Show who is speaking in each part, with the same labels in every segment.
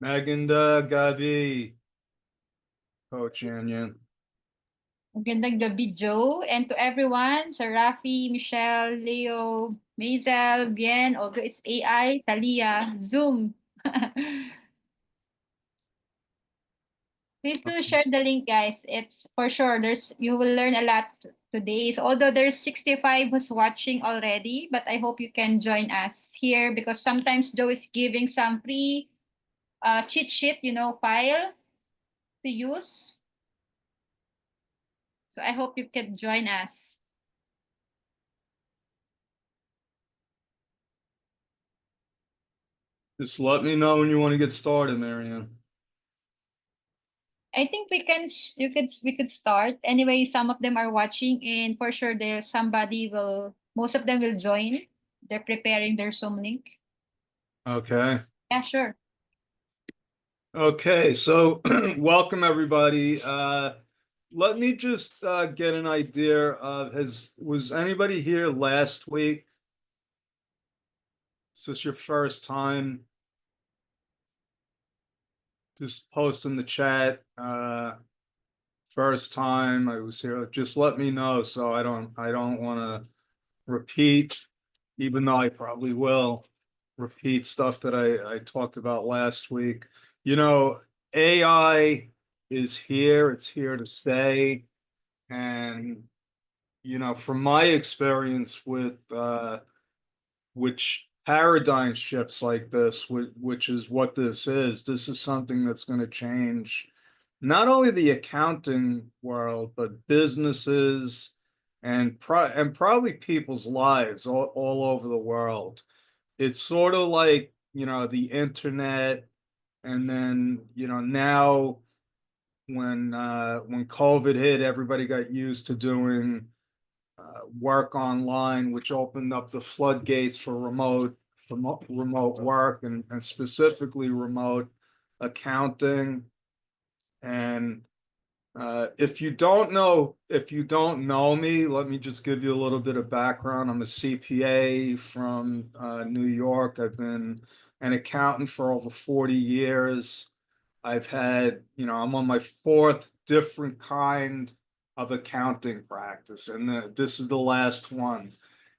Speaker 1: Maganda, Gabi, Coach Anya.
Speaker 2: Magandang gabi, Joe. And to everyone, Sir Rafi, Michelle, Leo, Maisel, Bien, although it's AI, Talia, Zoom. Please do share the link, guys. It's for sure. You will learn a lot today. So although there's 65 who's watching already, but I hope you can join us here because sometimes Joe is giving some free cheat sheet, file to use. So I hope you can join us.
Speaker 1: Just let me know when you want to get started, Marianne.
Speaker 2: I think we could start. Anyway, some of them are watching and for sure most of them will join. They're preparing their Zoom link.
Speaker 1: Okay.
Speaker 2: Yeah, sure.
Speaker 1: Okay, so welcome everybody. Let me just get an idea of was anybody here last week? Is this your first time? Just post in the chat. First time I was here. Just let me know so I don't want to repeat, even though I probably will repeat stuff that I talked about last week. You know, AI is here, it's here to stay. And, from my experience with which paradigm shifts like this, which is what this is something that's going to change not only the accounting world, but businesses and probably people's lives all over the world. It's sort of like, the internet, and then, now when COVID hit, everybody got used to doing work online, which opened up the floodgates for remote work and specifically remote accounting. And if you don't know me, let me just give you a little bit of background. I'm a CPA from New York. I've been an accountant for over 40 years. I'm on my fourth different kind of accounting practice, and this is the last one.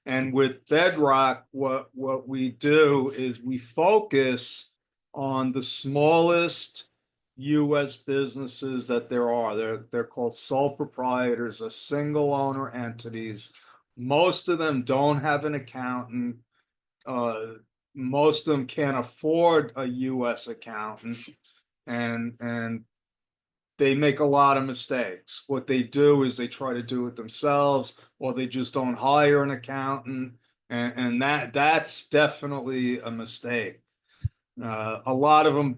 Speaker 1: And with Bedrock, what we do is we focus on the smallest U.S. businesses that there are. They're called sole proprietors, or single owner entities. Most of them don't have an accountant. Uh, Most of them can't afford a U.S. accountant, and they make a lot of mistakes. What they do is they try to do it themselves, or they just don't hire an accountant, and that's definitely a mistake. A lot of them,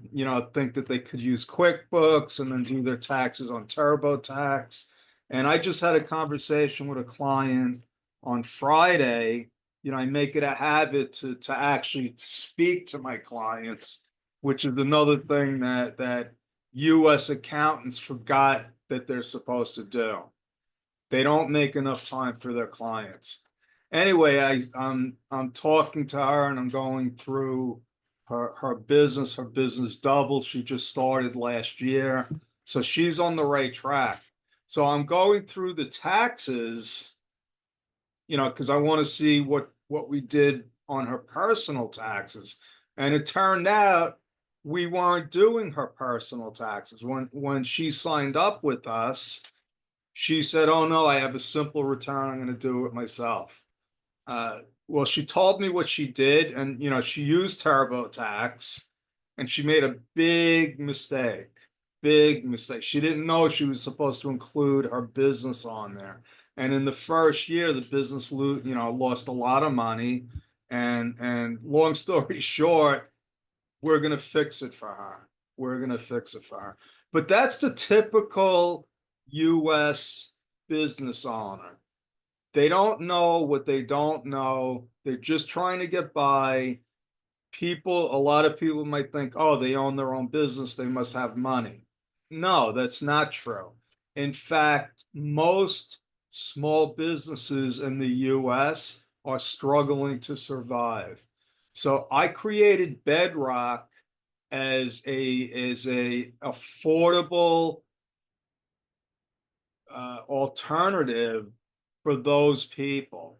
Speaker 1: think that they could use QuickBooks and then do their taxes on TurboTax. And I just had a conversation with a client on Friday. I make it a habit to actually speak to my clients, which is another thing that U.S. accountants forgot that they're supposed to do. They don't make enough time for their clients. Anyway, I'm talking to her and I'm going through her business. Her business doubled. She just started last year. So she's on the right track. So I'm going through the taxes, because I want to see what we did on her personal taxes. And it turned out we weren't doing her personal taxes. When she signed up with us, she said, "Oh no, I have a simple return. I'm going to do it myself." Well, she told me what she did, and she used TurboTax, and she made a big mistake. Big mistake. She didn't know she was supposed to include her business on there. And in the first year, the business, lost a lot of money. And long story short, we're going to fix it for her. We're going to fix it for her. But that's the typical U.S. business owner. They don't know what they don't know. They're just trying to get by. A lot of people might think, oh, they own their own business, they must have money. No, that's not true. In fact, most small businesses in the US are struggling to survive. So I created Bedrock as a affordable alternative for those people.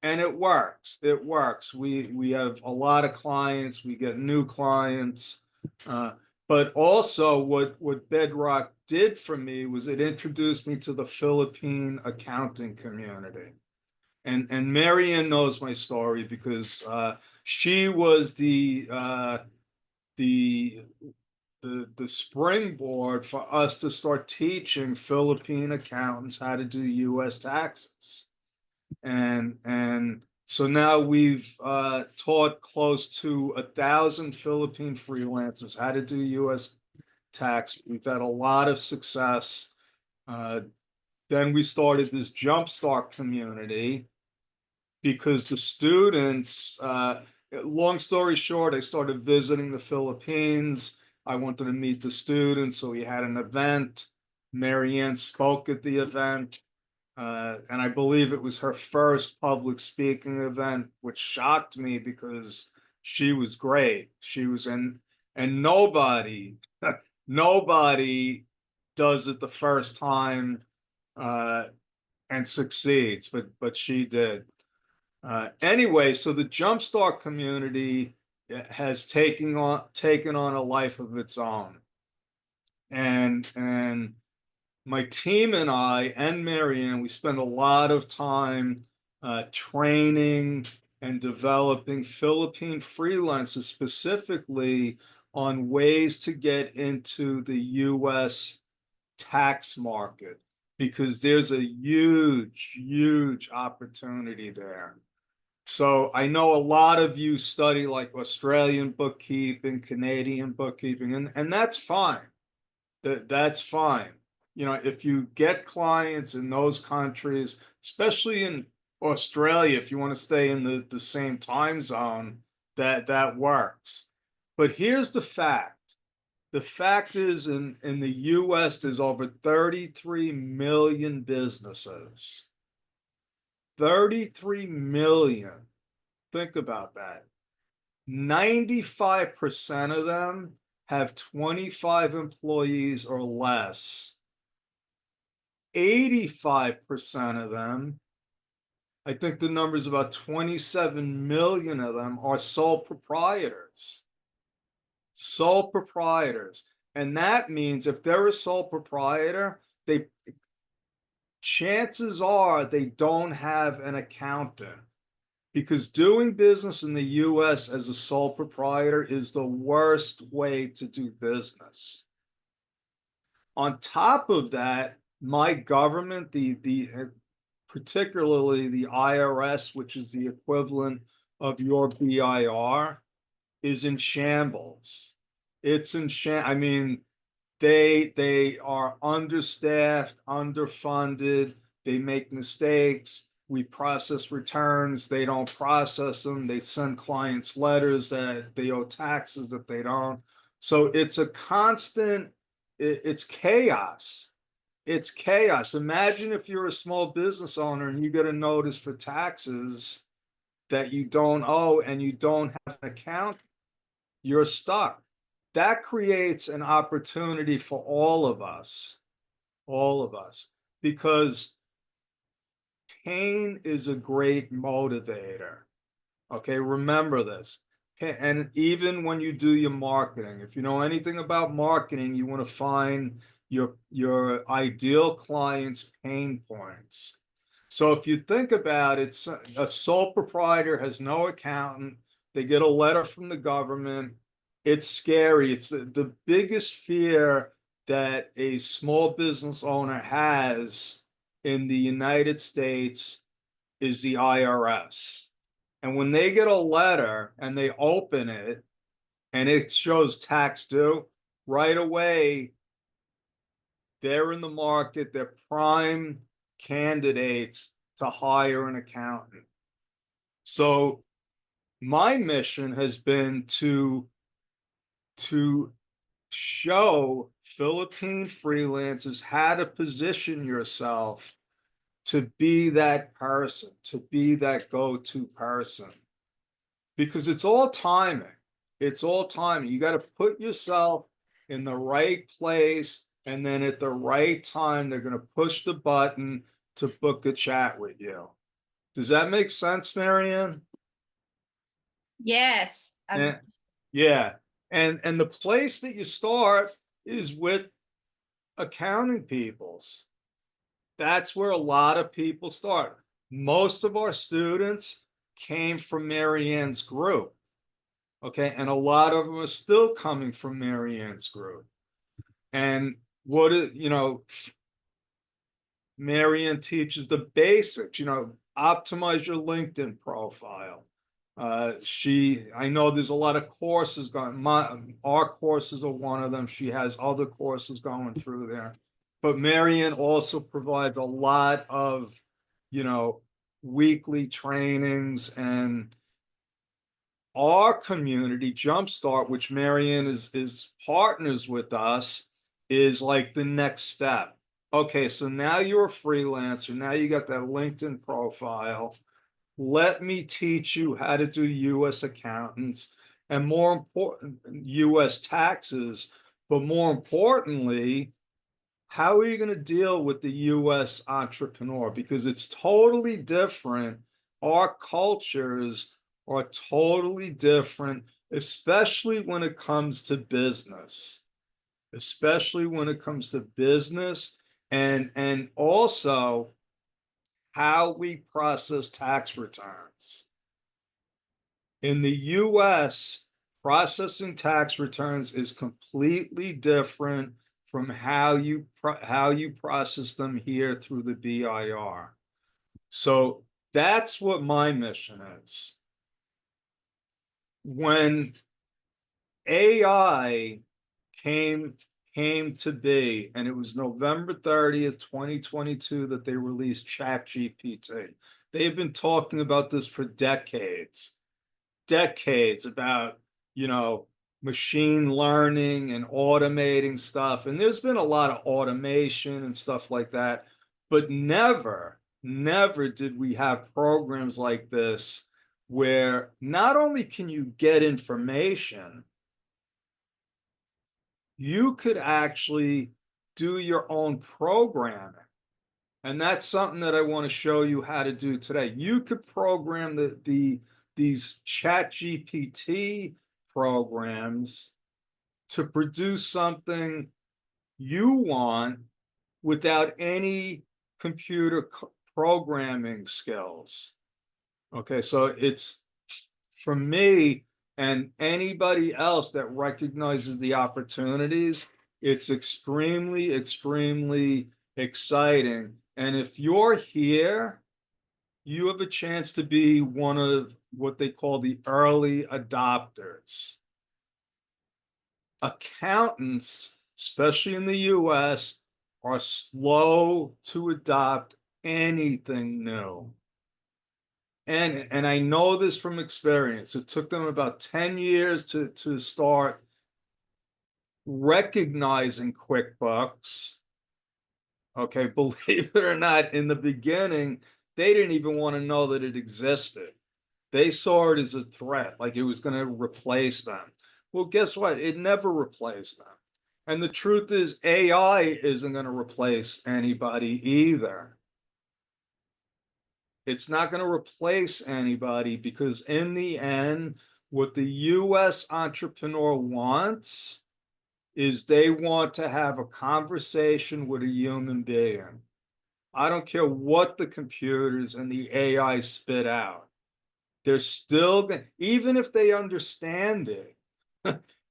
Speaker 1: And it works. It works. We have a lot of clients. We get new clients. Uh, but also, what Bedrock did for me was it introduced me to the Philippine accounting community. And Marianne knows my story because she was the the springboard for us to start teaching Philippine accountants how to do U.S. taxes. And so now we've taught close to 1,000 Philippine freelancers how to do U.S. tax. We've had a lot of success. Uh, then we started this Jumpstart community because the students, long story short, I started visiting the Philippines. I wanted to meet the students, so we had an event. Marianne spoke at the event. And I believe it was her first public speaking event, which shocked me because she was great. She was in, and nobody does it the first time uh, and succeeds, but she did. Anyway, so the Jumpstart community has taken on a life of its own, and my team and I and Marianne, we spend a lot of time training and developing Philippine freelancers specifically on ways to get into the US tax market because there's a huge, huge opportunity there. So I know a lot of you study like Australian bookkeeping, Canadian bookkeeping, and that's fine. That's fine. You know, if you get clients in those countries, especially in Australia, if you want to stay in the same time zone, that works. But here's the fact. The fact is in the US, there's over 33 million businesses. 33 million. Think about that. 95% of them have 25 employees or less. 85% of them, I think the number is about 27 million of them, are sole proprietors. Sole proprietors. And that means if they're a sole proprietor, they chances are they don't have an accountant because doing business in the US as a sole proprietor is the worst way to do business. On top of that, my government, the particularly the IRS, which is the equivalent of your BIR, is in shambles. It's in I mean, they are understaffed, underfunded, they make mistakes. We process returns, they don't process them, they send clients letters that they owe taxes that they don't. So it's a constant, it's chaos. It's chaos. Imagine if you're a small business owner and you get a notice for taxes that you don't owe and you don't have an account, you're stuck. That creates an opportunity for all of us, because pain is a great motivator. Okay, remember this. Okay, and even when you do your marketing, if you know anything about marketing, you want to find your ideal client's pain points. So if you think about it, a sole proprietor has no accountant, they get a letter from the government. It's scary. It's the biggest fear that a small business owner has in the United States is the IRS. And when they get a letter and they open it and it shows tax due, right away, they're in the market, they're prime candidates to hire an accountant. So my mission has been to show Philippine freelancers how to position yourself to be that person, to be that go-to person, because it's all timing. It's all timing. You got to put yourself in the right place, and then at the right time, they're going to push the button to book a chat with you. Does that make sense, Marianne?
Speaker 2: Yes.
Speaker 1: And yeah, and the place that you start is with accounting peoples. That's where a lot of people start. Most of our students came from Marianne's group. Okay, and a lot of them are still coming from Marianne's group. And what is, Marianne teaches the basics, optimize your LinkedIn profile. I know there's a lot of courses going, our courses are one of them. She has other courses going through there. But Marianne also provides a lot of, you know, weekly trainings, and our community Jumpstart, which Marianne is partners with us, is like the next step. Okay, so now you're a freelancer. Now you got that LinkedIn profile. Let me teach you how to do US accountants, and more important, US taxes, but more importantly, how are you going to deal with the US entrepreneur? Because it's totally different. Our cultures are totally different, especially when it comes to business, especially when it comes to business, and also how we process tax returns. In the US, processing tax returns is completely different from how you process them here through the BIR. So that's what my mission is. When AI came came to be, and it was November 30th, 2022, that they released ChatGPT. They've been talking about this for decades about, you know, machine learning and automating stuff. And there's been a lot of automation and stuff like that, but never did we have programs like this where not only can you get information, you could actually do your own programming. And that's something that I want to show you how to do today. You could program these chat GPT programs to produce something you want without any computer programming skills. Okay, so it's, for me and anybody else that recognizes the opportunities, it's extremely exciting. And if you're here, you have a chance to be one of what they call the early adopters. Accountants, especially in the US, are slow to adopt anything new. And I know this from experience. It took them about 10 years to start recognizing QuickBooks. Okay, believe it or not, in the beginning, they didn't even want to know that it existed. They saw it as a threat, like it was going to replace them. Well, guess what? It never replaced them. And the truth is, AI isn't going to replace anybody either. It's not going to replace anybody, because in the end, what the US entrepreneur wants is they want to have a conversation with a human being. I don't care what the computers and the AI spit out. They're still, even if they understand it,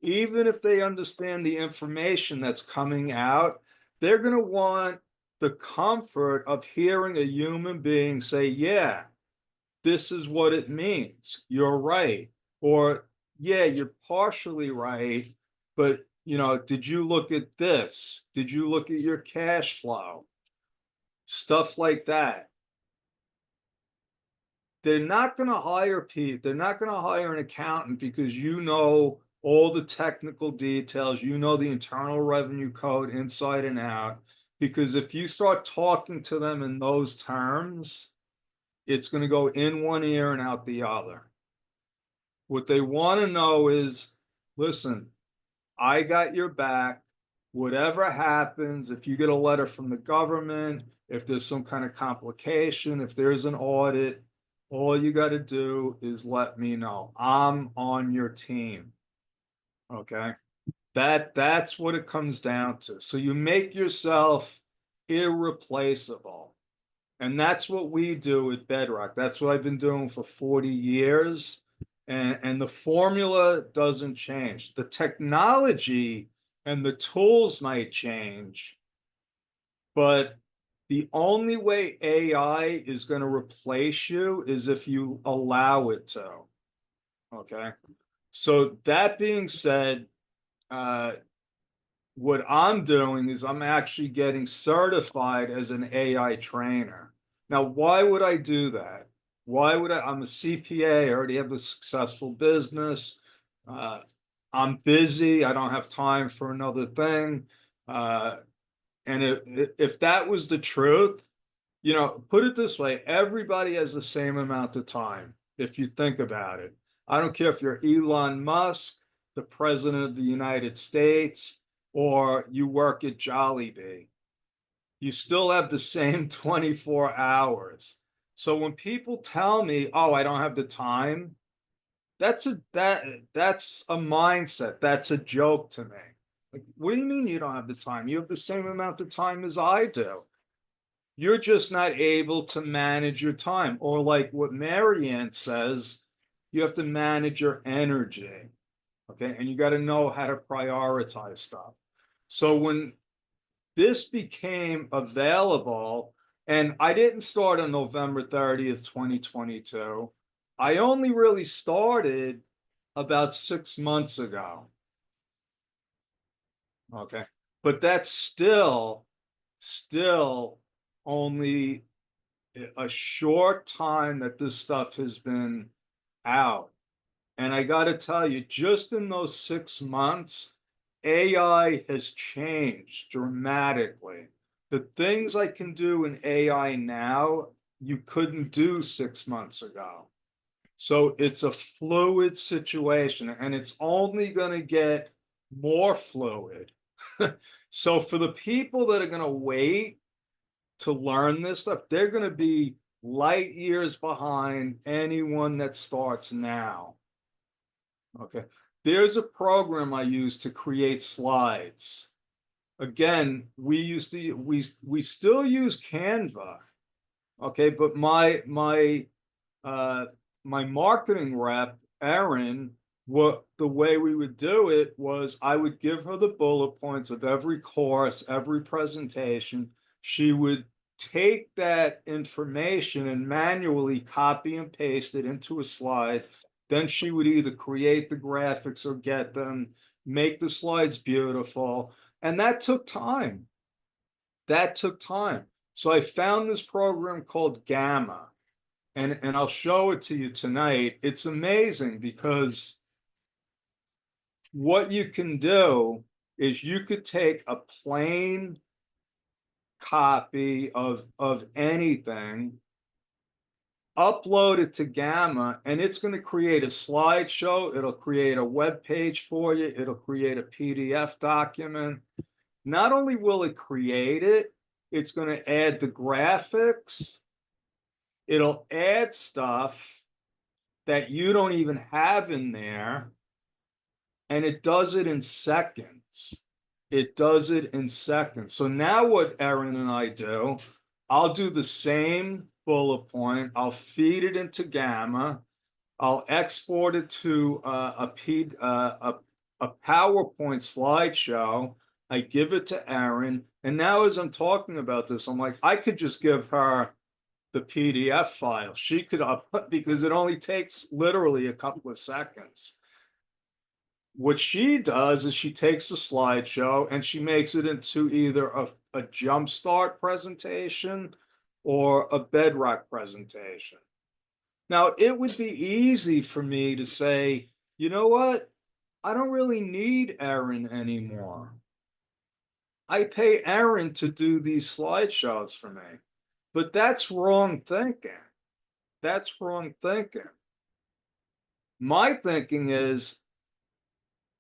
Speaker 1: even if they understand the information that's coming out, they're going to want the comfort of hearing a human being say, yeah, this is what it means. You're right. Or, yeah, you're partially right. But, did you look at this? Did you look at your cash flow? Stuff like that. They're not going to hire Pete. They're not going to hire an accountant because you know all the technical details. You know the Internal Revenue Code inside and out. Because if you start talking to them in those terms, it's going to go in one ear and out the other. What they want to know is listen, I got your back. Whatever happens, if you get a letter from the government, if there's some kind of complication, if there's an audit, all you got to do is let me know. I'm on your team. Okay. That's what it comes down to. So you make yourself irreplaceable. And that's what we do at Bedrock. That's what I've been doing for 40 years. And the formula doesn't change. The technology and the tools might change, but the only way AI is going to replace you is if you allow it to. Okay. So that being said, uh, what I'm doing is I'm actually getting certified as an AI trainer. Now, why would I do that? Why would I? I'm a CPA, I already have a successful business. Uh, I'm busy, I don't have time for another thing. Uh, and if that was the truth, put it this way, everybody has the same amount of time, if you think about it. I don't care if you're Elon Musk, the president of the United States, or you work at Jollibee. You still have the same 24 hours. So when people tell me, "Oh, I don't have the time," that's a mindset. That's a joke to me. Like, what do you mean you don't have the time? You have the same amount of time as I do. You're just not able to manage your time. Or like what Marianne says, you have to manage your energy. Okay. And you got to know how to prioritize stuff. So when this became available, and I didn't start on November 30th, 2022. I only really started about 6 months ago. Okay. But that's still only a short time that this stuff has been out. And I got to tell you, just in those 6 months, AI has changed dramatically. The things I can do in AI now, you couldn't do 6 months ago. So it's a fluid situation and it's only going to get more fluid. So for the people that are going to wait to learn this stuff, they're going to be light years behind anyone that starts now. Okay. There's a program I use to create slides. Again, we still use Canva. Okay, but uh my marketing rep, Erin, what the way we would do it was I would give her the bullet points of every course, every presentation. She would take that information and manually copy and paste it into a slide. Then she would either create the graphics or get them, make the slides beautiful. And that took time. That took time. So I found this program called Gamma, and I'll show it to you tonight. It's amazing because what you can do is you could take a plain copy of anything, upload it to Gamma, and it's going to create a slideshow. It'll create a web page for you. It'll create a PDF document. Not only will it create it, it's going to add the graphics. It'll add stuff that you don't even have in there, and it does it in seconds. It does it in seconds. So now what Erin and I do, I'll do the same bullet point. I'll feed it into Gamma. I'll export it to a PowerPoint slideshow. I give it to Erin. And now as I'm talking about this, I'm like, I could just give her the PDF file. She could because it only takes literally a couple of seconds. What she does is she takes the slideshow and she makes it into either a jumpstart presentation or a bedrock presentation. Now, it would be easy for me to say, you know what? I don't really need Erin anymore. I pay Erin to do these slideshows for me. But that's wrong thinking. That's wrong thinking. My thinking is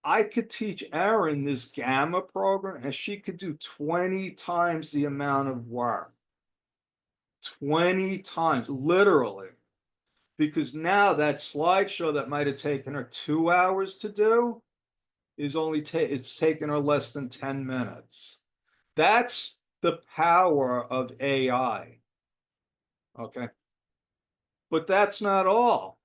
Speaker 1: I could teach Erin this Gamma program and she could do 20 times the amount of work. 20 times, literally. Because now that slideshow that might have taken her 2 hours to do is only it's taken her less than 10 minutes. That's the power of AI. Okay. But that's not all.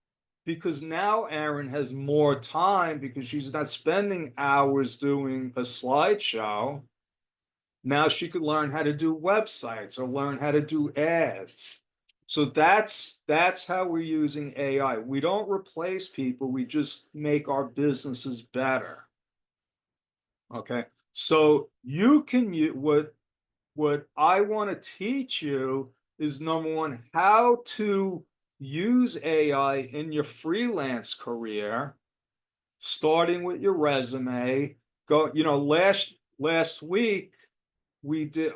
Speaker 1: Because now Erin has more time because she's not spending hours doing a slideshow. Now she could learn how to do websites or learn how to do ads. So that's how we're using AI. We don't replace people, we just make our businesses better. Okay. So you can use what I want to teach you is number one, how to use AI in your freelance career, starting with your resume. Go, last week we did,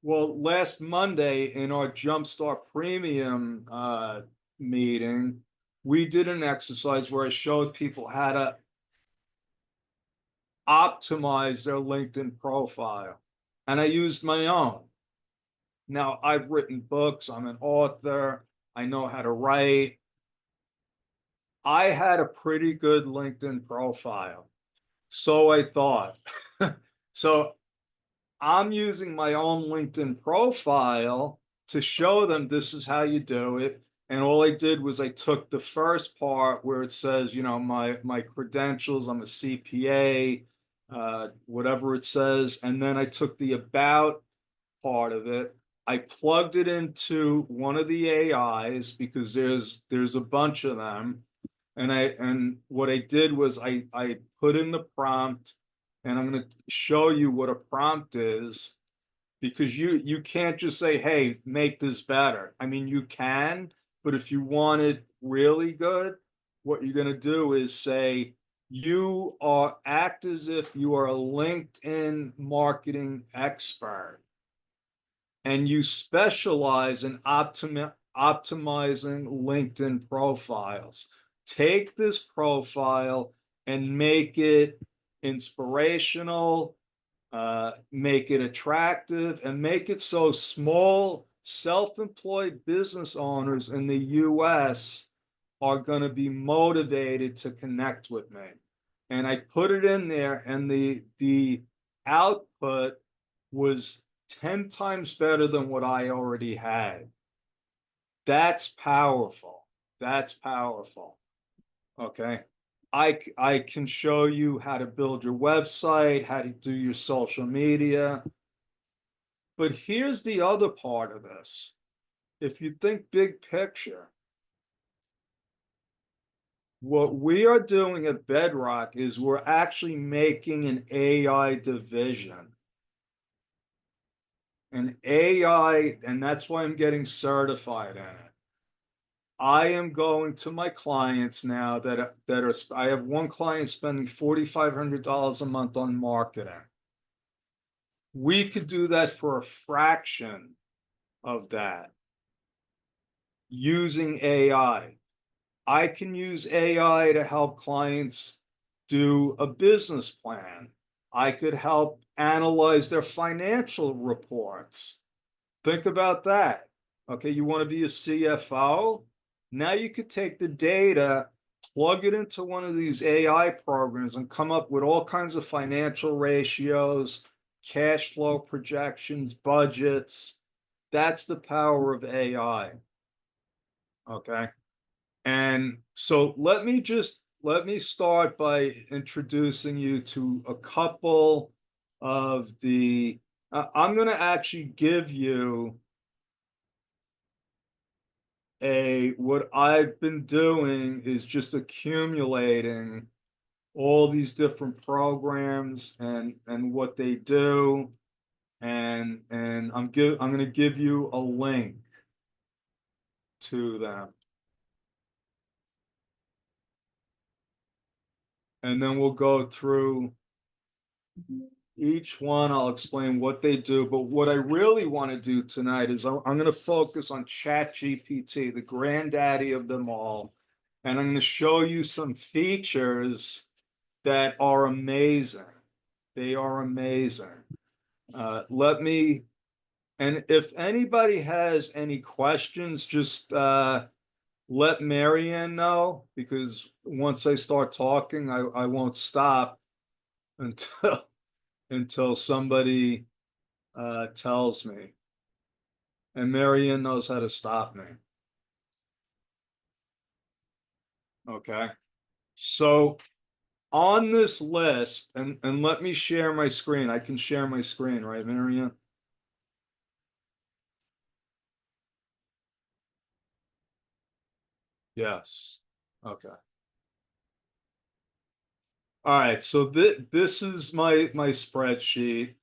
Speaker 1: well, last Monday in our Jumpstart Premium meeting, we did an exercise where I showed people how to optimize their LinkedIn profile. And I used my own. Now, I've written books, I'm an author, I know how to write. I had a pretty good LinkedIn profile. So I thought. So I'm using my own LinkedIn profile to show them this is how you do it. And all I did was I took the first part where it says, my credentials, I'm a CPA, whatever it says, and then I took the about part of it. I plugged it into one of the AIs because there's a bunch of them, and what I did was I put in the prompt, and I'm going to show you what a prompt is because you can't just say, hey, make this better. I mean, you can, but if you want it really good, what you're going to do is say you are act as if you are a LinkedIn marketing expert and you specialize in optimizing LinkedIn profiles. Take this profile and make it inspirational, make it attractive, and make it so small self-employed business owners in the US are going to be motivated to connect with me. And I put it in there, and the output was 10 times better than what I already had. That's powerful. That's powerful. Okay. I can show you how to build your website, how to do your social media. But here's the other part of this. If you think big picture, what we are doing at Bedrock is we're actually making an AI division. An AI, and that's why I'm getting certified in it. I am going to my clients now I have one client spending $4,500 a month on marketing. We could do that for a fraction of that using AI. I can use AI to help clients do a business plan. I could help analyze their financial reports. Think about that. Okay, you want to be a CFO? Now you could take the data, plug it into one of these AI programs, and come up with all kinds of financial ratios, cash flow projections, budgets. That's the power of AI. Okay. And so let me start by introducing you to a couple of the I'm going to actually give you what I've been doing is just accumulating all these different programs and what they do, and I'm going to give you a link to them, and then we'll go through each one. I'll explain what they do, but what I really want to do tonight is I'm going to focus on ChatGPT, the granddaddy of them all, and I'm going to show you some features that are amazing. They are amazing. Let me, and if anybody has any questions, just let Marianne know, because once I start talking, I won't stop until until somebody tells me. And Marianne knows how to stop me. Okay. So on this list, and let me share my screen. I can share my screen, right, Marianne? Yes. Okay. All right. So this is my spreadsheet.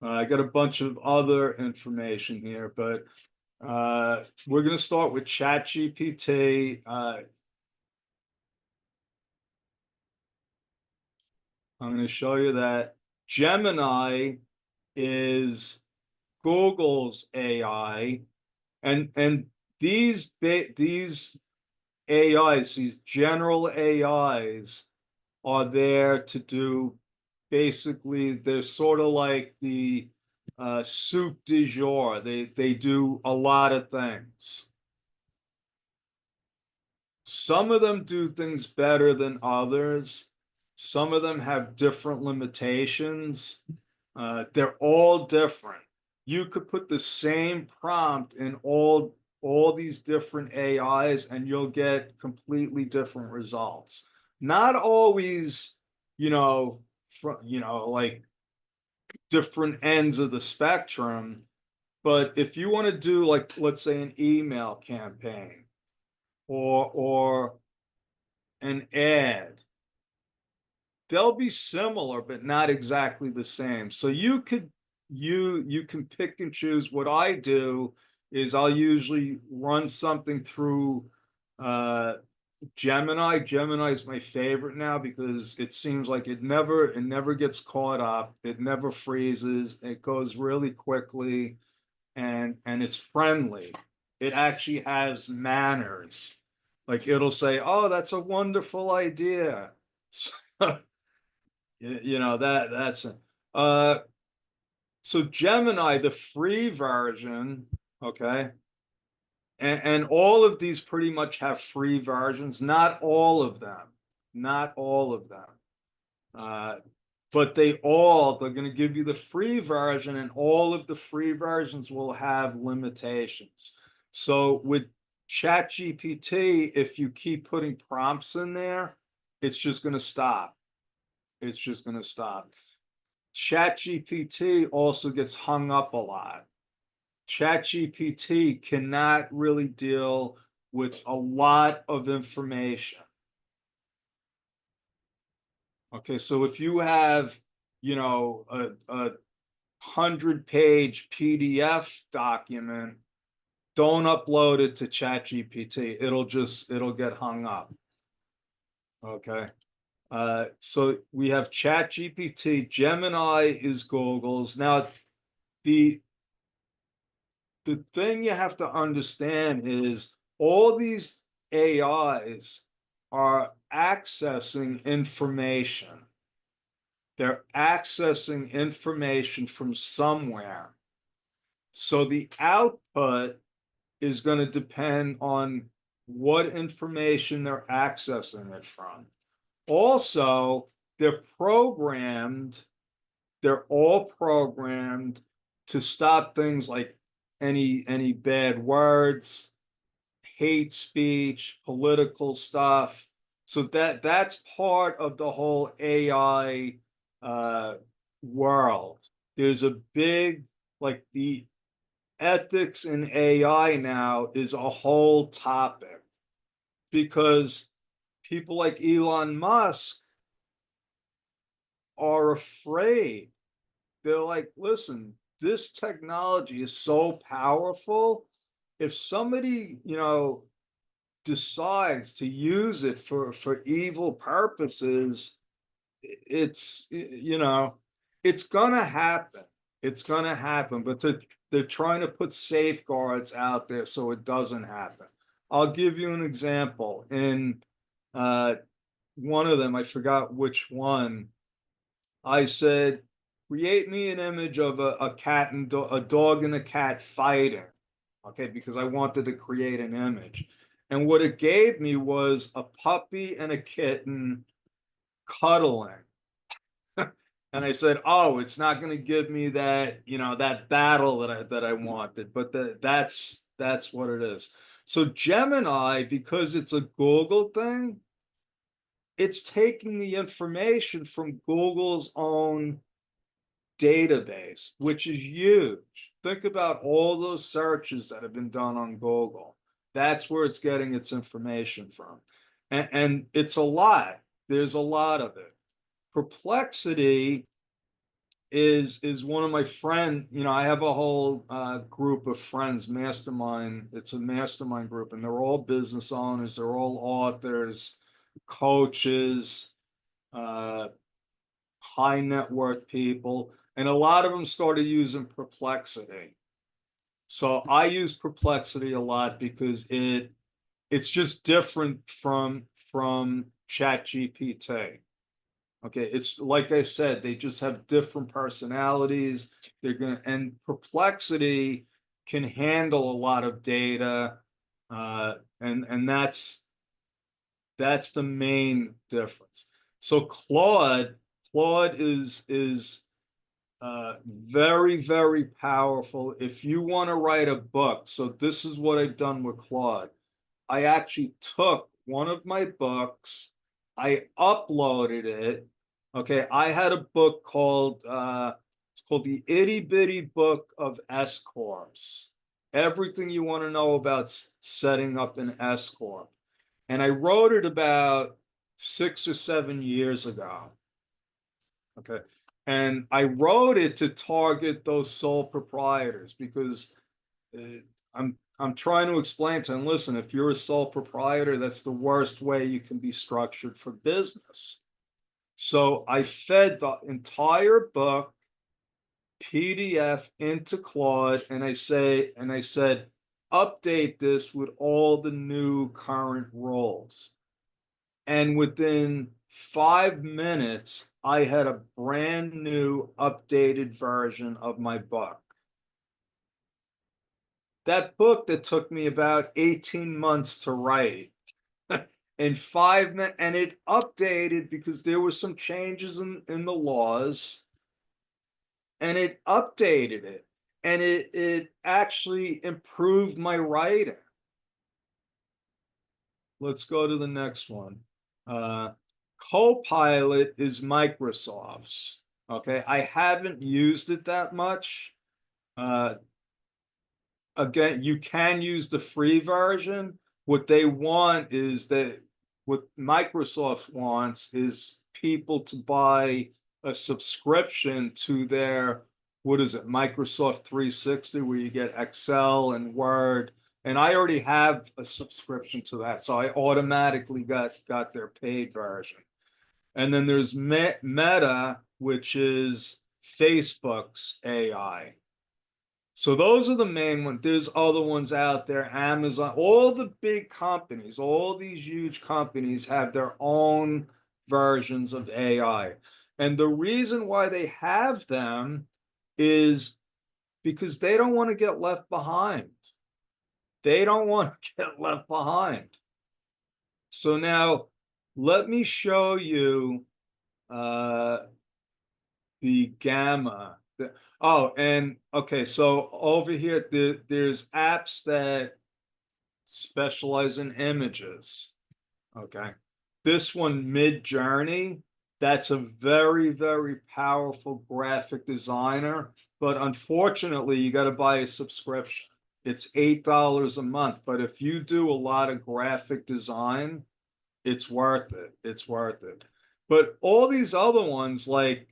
Speaker 1: I got a bunch of other information here, but we're going to start with ChatGPT. I'm going to show you that Gemini is Google's AI, and these AIs, these general AIs, are there to do basically. They're sort of like the soup du jour. They do a lot of things. Some of them do things better than others. Some of them have different limitations. They're all different. You could put the same prompt in all these different AIs, and you'll get completely different results. Not always, like different ends of the spectrum, but if you want to do, like, let's say, an email campaign or an ad, they'll be similar but not exactly the same. So you can pick and choose. What I do is I'll usually run something through uh Gemini. Gemini is my favorite now because it seems like it never gets caught up, it never freezes, it goes really quickly, and it's friendly. It actually has manners. Like, it'll say, "Oh, that's a wonderful idea." So, that's uh so Gemini, the free version, okay, and all of these pretty much have free versions. Not all of them, not all of them. Uh, but they're going to give you the free version, and all of the free versions will have limitations. So with ChatGPT, if you keep putting prompts in there, it's just going to stop. It's just going to stop. ChatGPT also gets hung up a lot. ChatGPT cannot really deal with a lot of information. Okay, so if you have, a 100-page PDF document, don't upload it to ChatGPT. It'll get hung up. Okay. So we have ChatGPT. Gemini is Google's. Now, the the thing you have to understand is all these AIs are accessing information. They're accessing information from somewhere. So the output is going to depend on what information they're accessing it from. Also, they're all programmed to stop things like any bad words, hate speech, political stuff. So that's part of the whole AI uh, world. There's a big, like, the ethics in AI now is a whole topic, because people like Elon Musk are afraid. They're like, listen, this technology is so powerful. If somebody, decides to use it for evil purposes, it's gonna happen. It's gonna happen, but they're trying to put safeguards out there so it doesn't happen. I'll give you an example. In uh, one of them, I forgot which one, I said, create me an image of a cat and a dog and a cat fighting. Okay, because I wanted to create an image. And what it gave me was a puppy and a kitten cuddling. And I said, "Oh, it's not going to give me that, that battle that I wanted." But that's what it is. So Gemini, because it's a Google thing, it's taking the information from Google's own database, which is huge. Think about all those searches that have been done on Google. That's where it's getting its information from. And it's a lot. There's a lot of it. Perplexity is one of my friend. I have a whole group of friends, mastermind. It's a mastermind group, and they're all business owners, they're all authors, coaches, uh, high net worth people, and a lot of them started using Perplexity. So I use Perplexity a lot because it's just different from Chat GPT. Okay, it's like I said, they just have different personalities. And Perplexity can handle a lot of data, and that's the main difference. So Claude is very, very powerful. If you want to write a book, so this is what I've done with Claude. I actually took one of my books, I uploaded it. Okay, I had a book called it's called The Itty Bitty Book of S Corps. Everything you want to know about setting up an S Corp. And I wrote it about 6 or 7 years ago. Okay. And I wrote it to target those sole proprietors because I'm trying to explain to them, listen, if you're a sole proprietor, that's the worst way you can be structured for business. So I fed the entire book PDF into Claude, and I said, update this with all the new current roles. And within 5 minutes, I had a brand new updated version of my book. That book that took me about 18 months to write in 5 minutes, and it updated because there were some changes in the laws, and it updated it, and it actually improved my writing. Let's go to the next one. Uh, Copilot is Microsoft's. Okay, I haven't used it that much. Uh, Again, you can use the free version. What they want is that what Microsoft wants is people to buy a subscription to their, what is it, Microsoft 360, where you get Excel and Word. And I already have a subscription to that, so I automatically got their paid version. And then there's Meta, which is Facebook's AI. So those are the main ones. There's other ones out there, Amazon, all the big companies, all these huge companies have their own versions of AI. And the reason why they have them is because they don't want to get left behind. They don't want to get left behind. So now let me show you uh, the gamma. Oh, and okay, so over here, there's apps that specialize in images. Okay. This one, Mid Journey, that's a very, very powerful graphic designer. But unfortunately, you got to buy a subscription. It's $8 a month. But if you do a lot of graphic design, it's worth it. It's worth it. But all these other ones like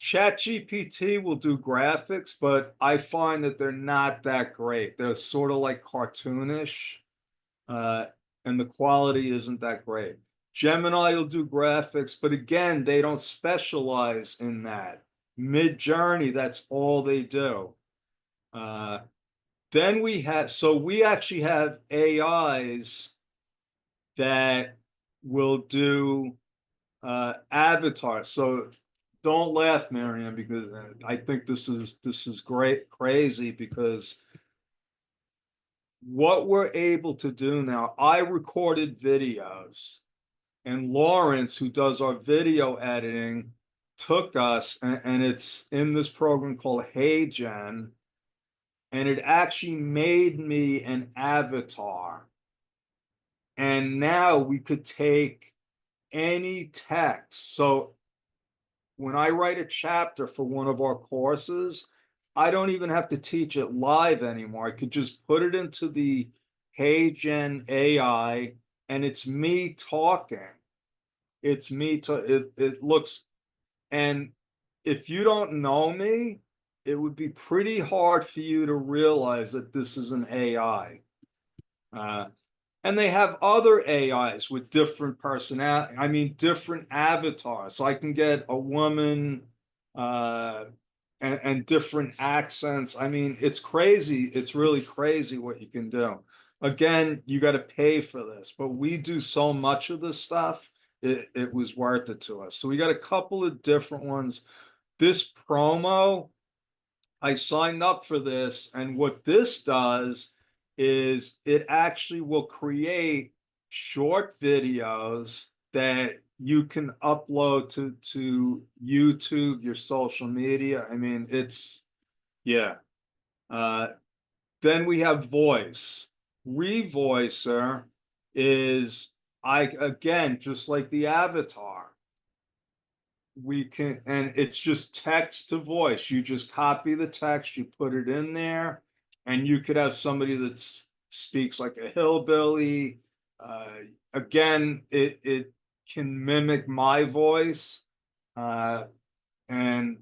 Speaker 1: ChatGPT will do graphics, but I find that they're not that great. They're sort of like cartoonish, uh, and the quality isn't that great. Gemini will do graphics, but again, they don't specialize in that. Mid Journey, that's all they do. Uh, then we actually have AIs that will do avatars. So don't laugh, Marianne, because I think this is great, crazy, because what we're able to do now, I recorded videos, and Lawrence, who does our video editing, took us, and it's in this program called HeyGen, and it actually made me an avatar. And now we could take any text. So when I write a chapter for one of our courses, I don't even have to teach it live anymore. I could just put it into the HeyGen AI, and it's me talking. It's me to it looks, and if you don't know me, it would be pretty hard for you to realize that this is an AI. Uh, and they have other AIs with different personality. I mean, different avatars. So I can get a woman uh, and different accents. I mean, it's crazy. It's really crazy what you can do. Again, you got to pay for this, but we do so much of this stuff. It was worth it to us. So we got a couple of different ones. This promo, I signed up for this, and what this does is it actually will create short videos that you can upload to YouTube, your social media. I mean, it's yeah. Uh, then we have voice. Revoicer is I again, just like the avatar, we can, and it's just text to voice. You just copy the text, you put it in there, and you could have somebody that speaks like a hillbilly. Uh, Again, it can mimic my voice, uh, and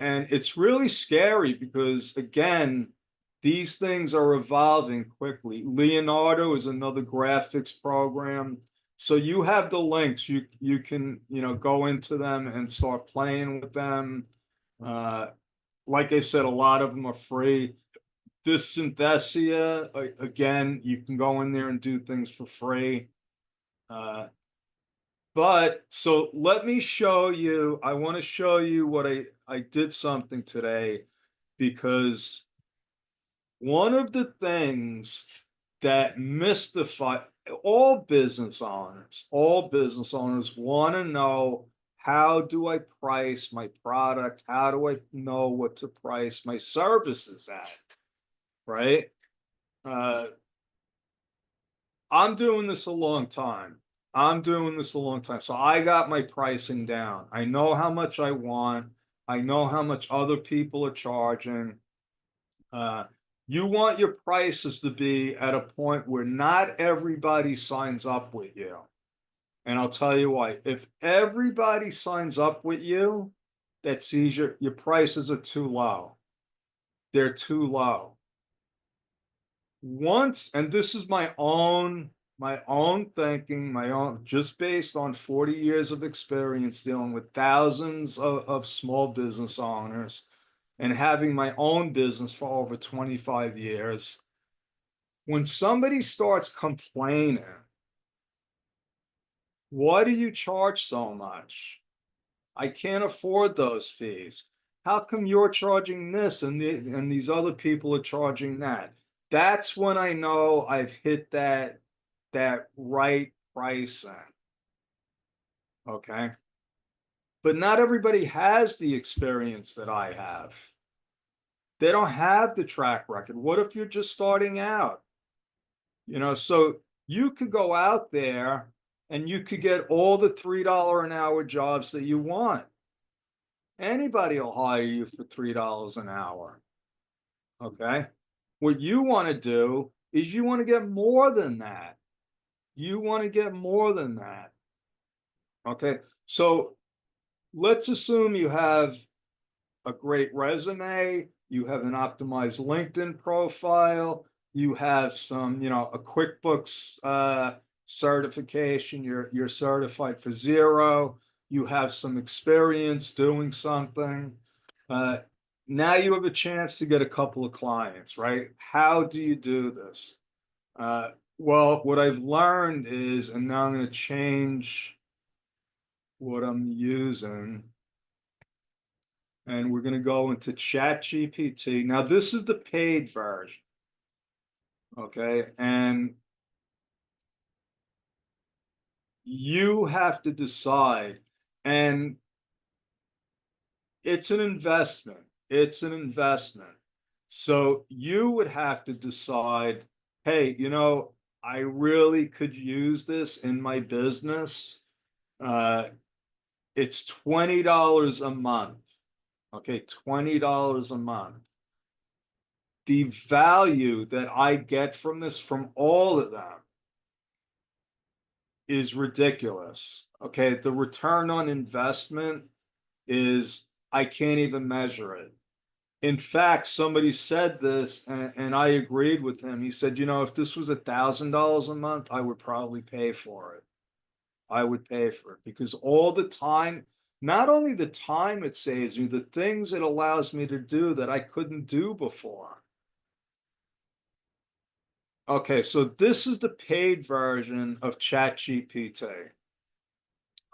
Speaker 1: it's really scary because again, these things are evolving quickly. Leonardo is another graphics program. So you have the links. You can, go into them and start playing with them. Uh, like I said, a lot of them are free. This Synthesia, again, you can go in there and do things for free. Uh, but so let me show you. I want to show you what I did something today, because one of the things that mystify all business owners want to know, how do I price my product? How do I know what to price my services at? Right? Uh, I'm doing this a long time. I'm doing this a long time. So I got my pricing down. I know how much I want. I know how much other people are charging. Uh, you want your prices to be at a point where not everybody signs up with you. And I'll tell you why. If everybody signs up with you, that sees your prices are too low. They're too low. Once, and this is my own thinking, my own, just based on 40 years of experience dealing with thousands of small business owners and having my own business for over 25 years. When somebody starts complaining, why do you charge so much? I can't afford those fees. How come you're charging this and these other people are charging that? That's when I know I've hit that right pricing. Okay. But not everybody has the experience that I have. They don't have the track record. What if you're just starting out? So you could go out there and you could get all the $3 an hour jobs that you want. Anybody will hire you for $3 an hour. Okay. What you want to do is you want to get more than that. You want to get more than that. Okay. So let's assume you have a great resume, you have an optimized LinkedIn profile, you have some, a QuickBooks certification, you're certified for zero, you have some experience doing something. Uh, Now you have a chance to get a couple of clients, right? How do you do this? Well, what I've learned is, and now I'm going to change what I'm using, and we're going to go into Chat GPT. Now, this is the paid version, okay? And you have to decide, and it's an investment. It's an investment. So you would have to decide, hey, I really could use this in my business. Uh, it's $20 a month. Okay, $20 a month. The value that I get from this, from all of them, is ridiculous. Okay, the return on investment is, I can't even measure it. In fact, somebody said this, and I agreed with him. He said, if this was $1,000 a month, I would probably pay for it. I would pay for it because all the time, not only the time it saves me, the things it allows me to do that I couldn't do before. Okay, so this is the paid version of ChatGPT.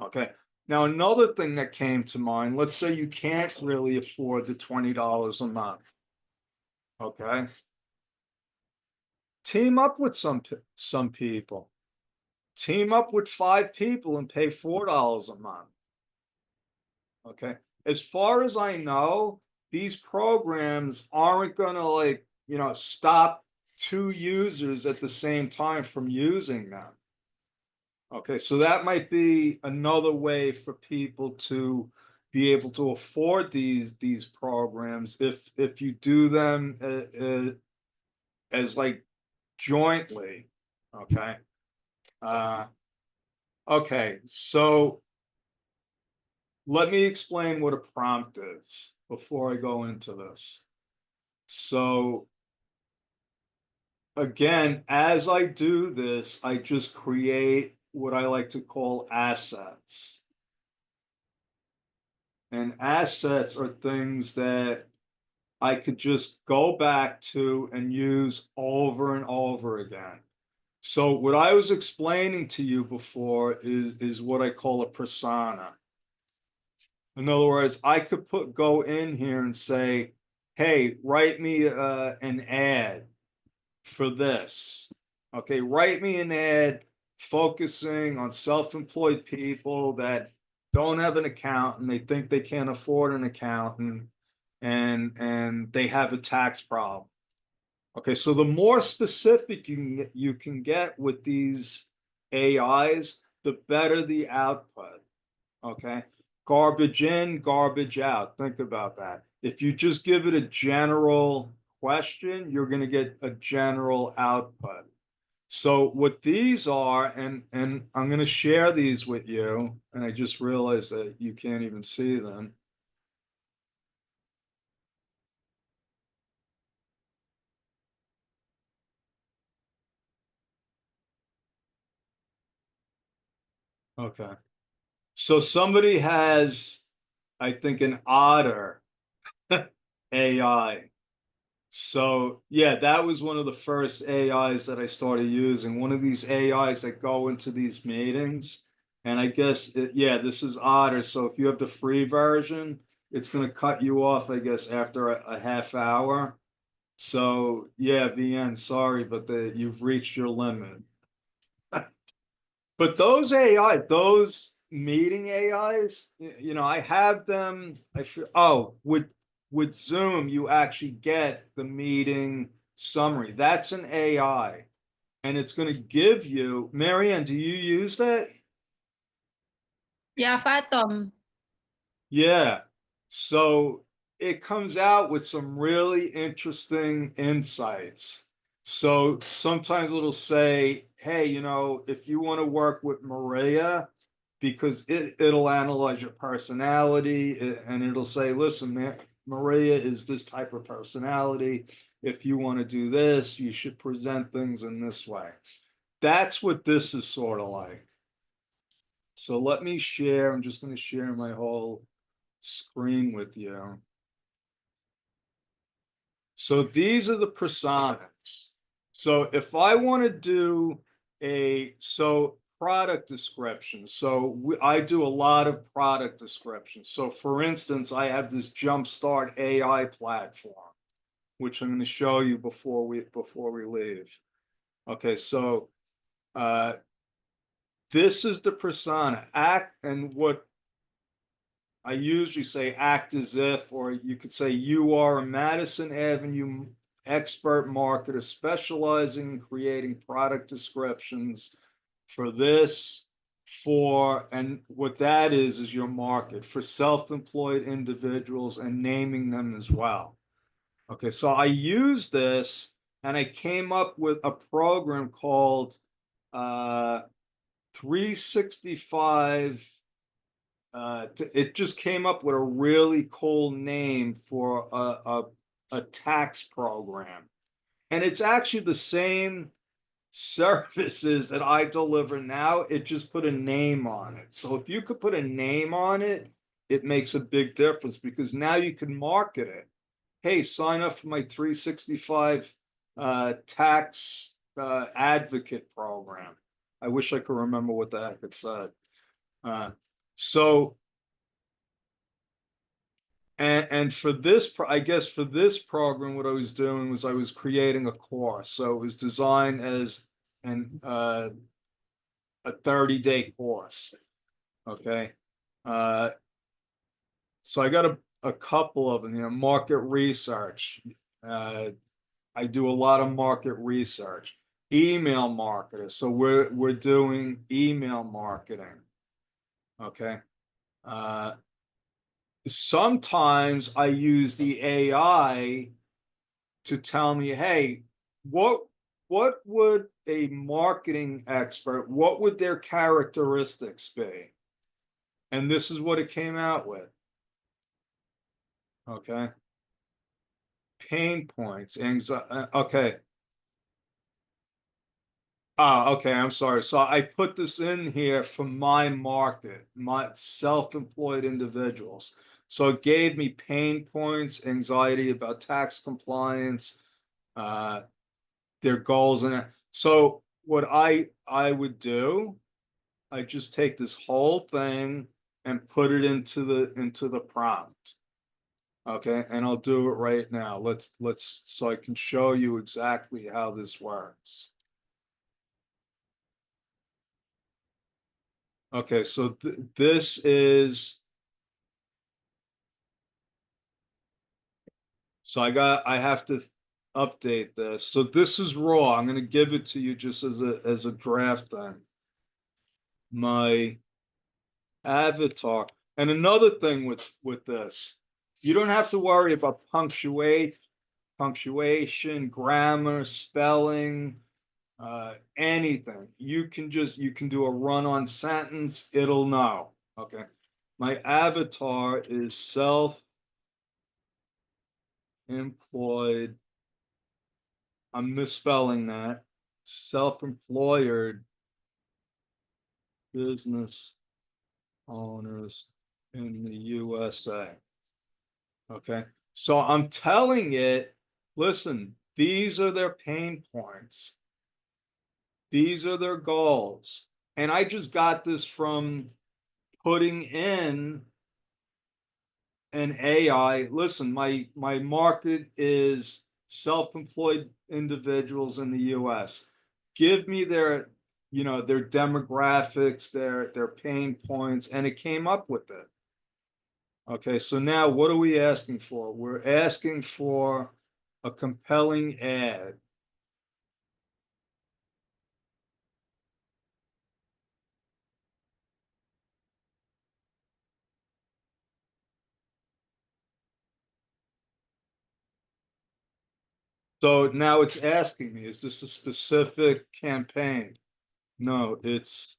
Speaker 1: Okay. Now, another thing that came to mind, let's say you can't really afford the $20 a month. Okay. Team up with some people. Team up with 5 people and pay $4 a month. Okay. As far as I know, these programs aren't gonna stop 2 users at the same time from using them. Okay, so that might be another way for people to be able to afford these programs if you do them as like jointly. Okay. Uh, okay, so let me explain what a prompt is before I go into this. So again, as I do this, I just create what I like to call assets. And assets are things that I could just go back to and use over and over again. So what I was explaining to you before is what I call a persona. In other words, I could go in here and say, hey, write me an ad for this. Okay, write me an ad focusing on self-employed people that don't have an accountant, they think they can't afford an accountant, and they have a tax problem. Okay, so the more specific you can get with these AIs, the better the output. Okay, garbage in, garbage out. Think about that. If you just give it a general question, you're going to get a general output. So what these are, and I'm going to share these with you, and I just realized that you can't even see them. Okay. So somebody has, I think, an otter AI. So yeah, that was one of the first AIs that I started using. One of these AIs that go into these meetings. And I guess, yeah, this is Otter. So if you have the free version, it's going to cut you off, I guess, after a half hour. So yeah, VN, sorry, but you've reached your limit. But those those meeting AIs, I have them. I feel, oh, with Zoom, you actually get the meeting summary. That's an AI, and it's going to give you. Marianne, do you use that?
Speaker 2: Yeah, Fatom.
Speaker 1: Yeah. So it comes out with some really interesting insights. So sometimes it'll say, hey, if you want to work with Maria, because it'll analyze your personality and it'll say, listen, Maria is this type of personality. If you want to do this, you should present things in this way. That's what this is sort of like. So let me share. I'm just going to share my whole screen with you. So these are the personas. So if I want to do product description, I do a lot of product descriptions. So for instance, I have this Jumpstart AI platform, which I'm going to show you before we leave. Okay, so uh, this is the persona. Act, and what I usually say, act as if, or you could say you are a Madison Avenue expert marketer specializing in creating product descriptions for this, and what that is your market for self-employed individuals and naming them as well. Okay, so I use this and I came up with a program called uh, 365. It just came up with a really cool name for a tax program. And it's actually the same services that I deliver now. It just put a name on it. So if you could put a name on it, it makes a big difference because now you can market it. Hey, sign up for my 365 tax advocate program. I wish I could remember what the heck it said. Uh, so and for this, I guess for this program, what I was doing was I was creating a course. So it was designed as an a 30-day course. Okay. Uh, so I got a couple of them, market research. Uh, I do a lot of market research. Email marketer. So we're doing email marketing. Okay. Uh, Sometimes I use the AI to tell me, hey, what what would a marketing expert, what would their characteristics be? And this is what it came out with. Okay. Pain points, anxiety. Okay. Okay, I'm sorry. So I put this in here for my market, my self-employed individuals. So it gave me pain points, anxiety about tax compliance, uh, their goals, and so what I would do, I just take this whole thing and put it into the prompt. Okay, and I'll do it right now. Let's so I can show you exactly how this works. Okay, so this is so I have to update this. So this is raw. I'm going to give it to you just as a draft then. My avatar. And another thing with this, you don't have to worry about punctuation, grammar, spelling, anything. You can do a run-on sentence, it'll know. Okay. My avatar is self-employed. I'm misspelling that. Self-employed business owners in the USA. Okay. So I'm telling it, listen, these are their pain points. These are their goals. And I just got this from putting in an AI. Listen, my market is self-employed individuals in the US. Give me their demographics, their pain points, and it came up with it. Okay, so now what are we asking for? We're asking for a compelling ad. So now it's asking me, is this a specific campaign? No, it's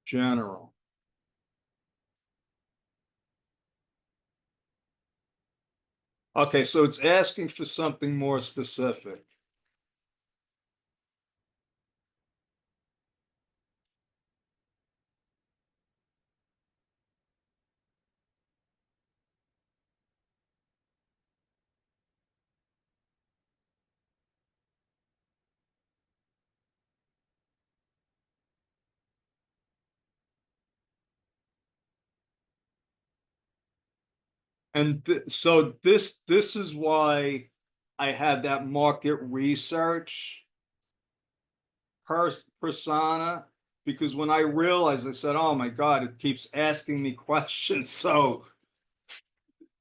Speaker 1: general. Okay, so it's asking for something more specific. And so this is why I had that market research persona, because when I realized, I said, "Oh my God, it keeps asking me questions." So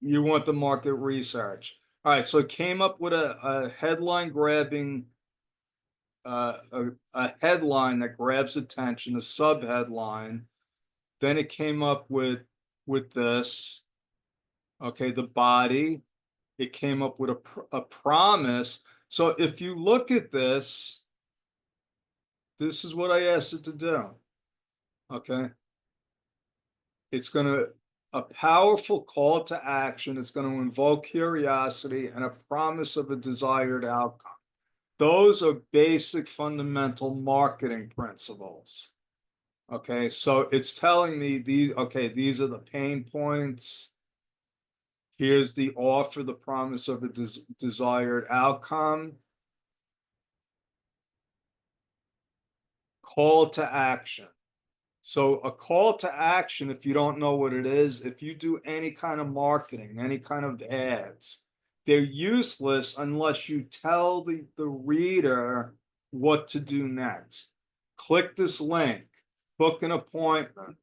Speaker 1: you want the market research. All right, so it came up with a headline grabbing a headline that grabs attention, a sub headline. Then it came up with this. Okay, the body. It came up with a promise. So if you look at this, this is what I asked it to do. Okay, it's going to a powerful call to action. It's going to invoke curiosity and a promise of a desired outcome. Those are basic fundamental marketing principles. Okay, so it's telling me these, okay, these are the pain points. Here's the offer, the promise of a desired outcome. Call to action. So a call to action, if you don't know what it is, if you do any kind of marketing, any kind of ads, they're useless unless you tell the reader what to do next. Click this link, book an appointment,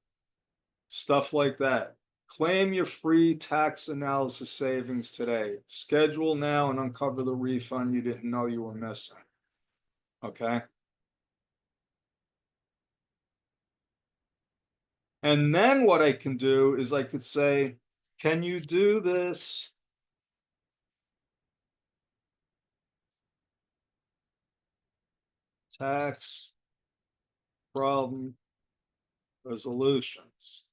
Speaker 1: stuff like that. Claim your free tax analysis savings today. Schedule now and uncover the refund you didn't know you were missing. Okay. And then what I can do is I could say, can you do this tax problem resolutions?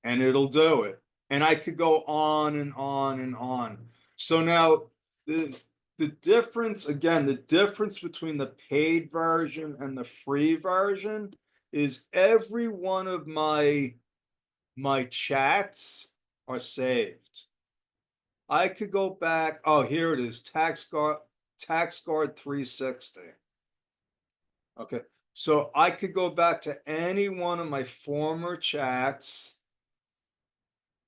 Speaker 1: And it'll do it. And I could go on and on and on. So now the difference, again, the difference between the paid version and the free version is every one of my chats are saved. I could go back. Oh, here it is. Tax Guard 360. Okay. So I could go back to any one of my former chats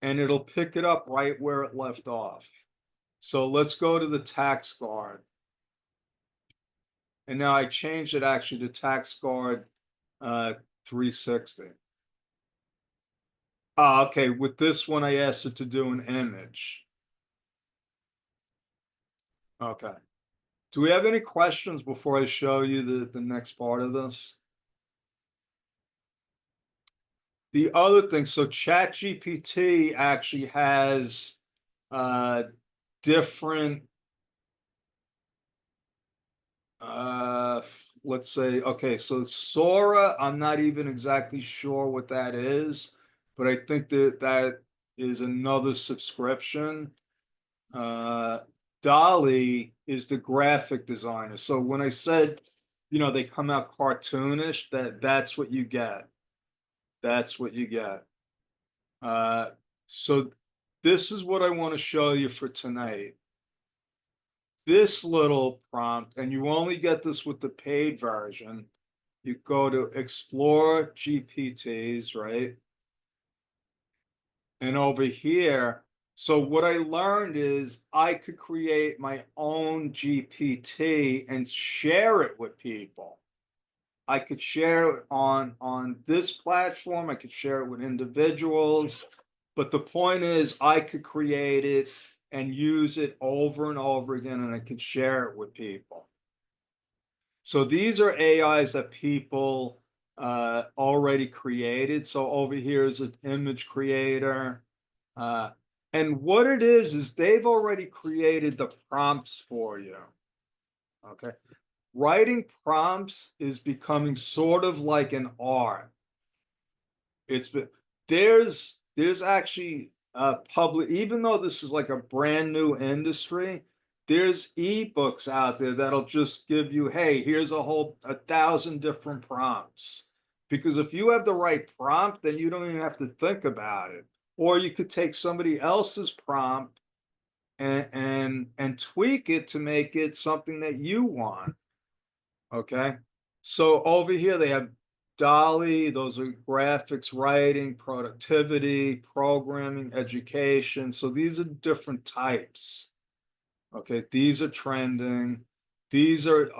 Speaker 1: and it'll pick it up right where it left off. So let's go to the Tax Guard. And now I changed it actually to Tax Guard 360. Okay. With this one, I asked it to do an image. Okay. Do we have any questions before I show you the next part of this? The other thing, so ChatGPT actually has uh, different, let's say, okay, so Sora, I'm not even exactly sure what that is, but I think that that is another subscription. Uh, Dolly is the graphic designer. So when I said, they come out cartoonish, that's what you get. That's what you get. Uh, so this is what I want to show you for tonight. This little prompt, and you only get this with the paid version. You go to Explore GPTs, right? And over here, so what I learned is I could create my own GPT and share it with people. I could share it on this platform. I could share it with individuals. But the point is, I could create it and use it over and over again, and I could share it with people. So these are AIs that people already created. So over here is an image creator. Uh, and what it is they've already created the prompts for you. Okay. Writing prompts is becoming sort of like an art. It's been there's actually public, even though this is like a brand new industry, there's ebooks out there that'll just give you, hey, here's a whole 1,000 different prompts. Because if you have the right prompt, then you don't even have to think about it. Or you could take somebody else's prompt and tweak it to make it something that you want. Okay. So over here they have Dolly, those are graphics, writing, productivity, programming, education. So these are different types. Okay, these are trending. These are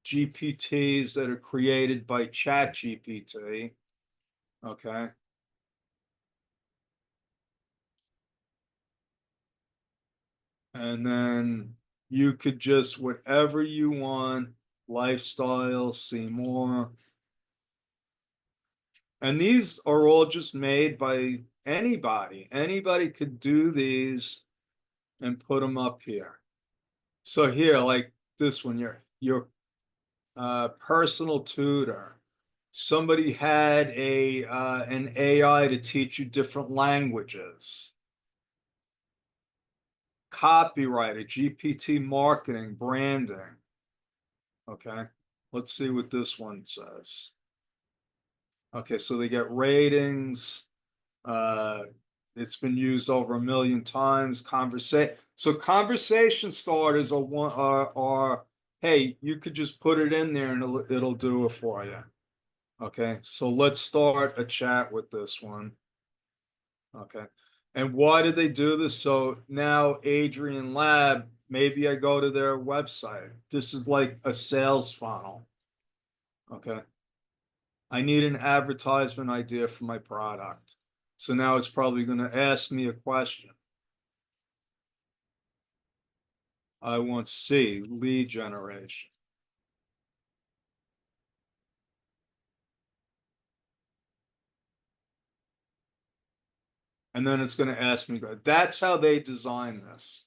Speaker 1: GPTs that are created by Chat GPT. Okay. And then you could just whatever you want, lifestyle, see more. And these are all just made by anybody. Anybody could do these and put them up here. So here, like this one, your personal tutor. Somebody had a an AI to teach you different languages. Copywriter, GPT marketing, branding. Okay, let's see what this one says. Okay, so they get ratings. Uh, it's been used over 1 million times. So conversation starters are hey, you could just put it in there and it'll do it for you. Okay, so let's start a chat with this one. Okay, and why did they do this? So now Adrian Lab, maybe I go to their website. This is like a sales funnel. Okay, I need an advertisement idea for my product. So now it's probably going to ask me a question. I want C, lead generation. And then it's going to ask me, that's how they design this.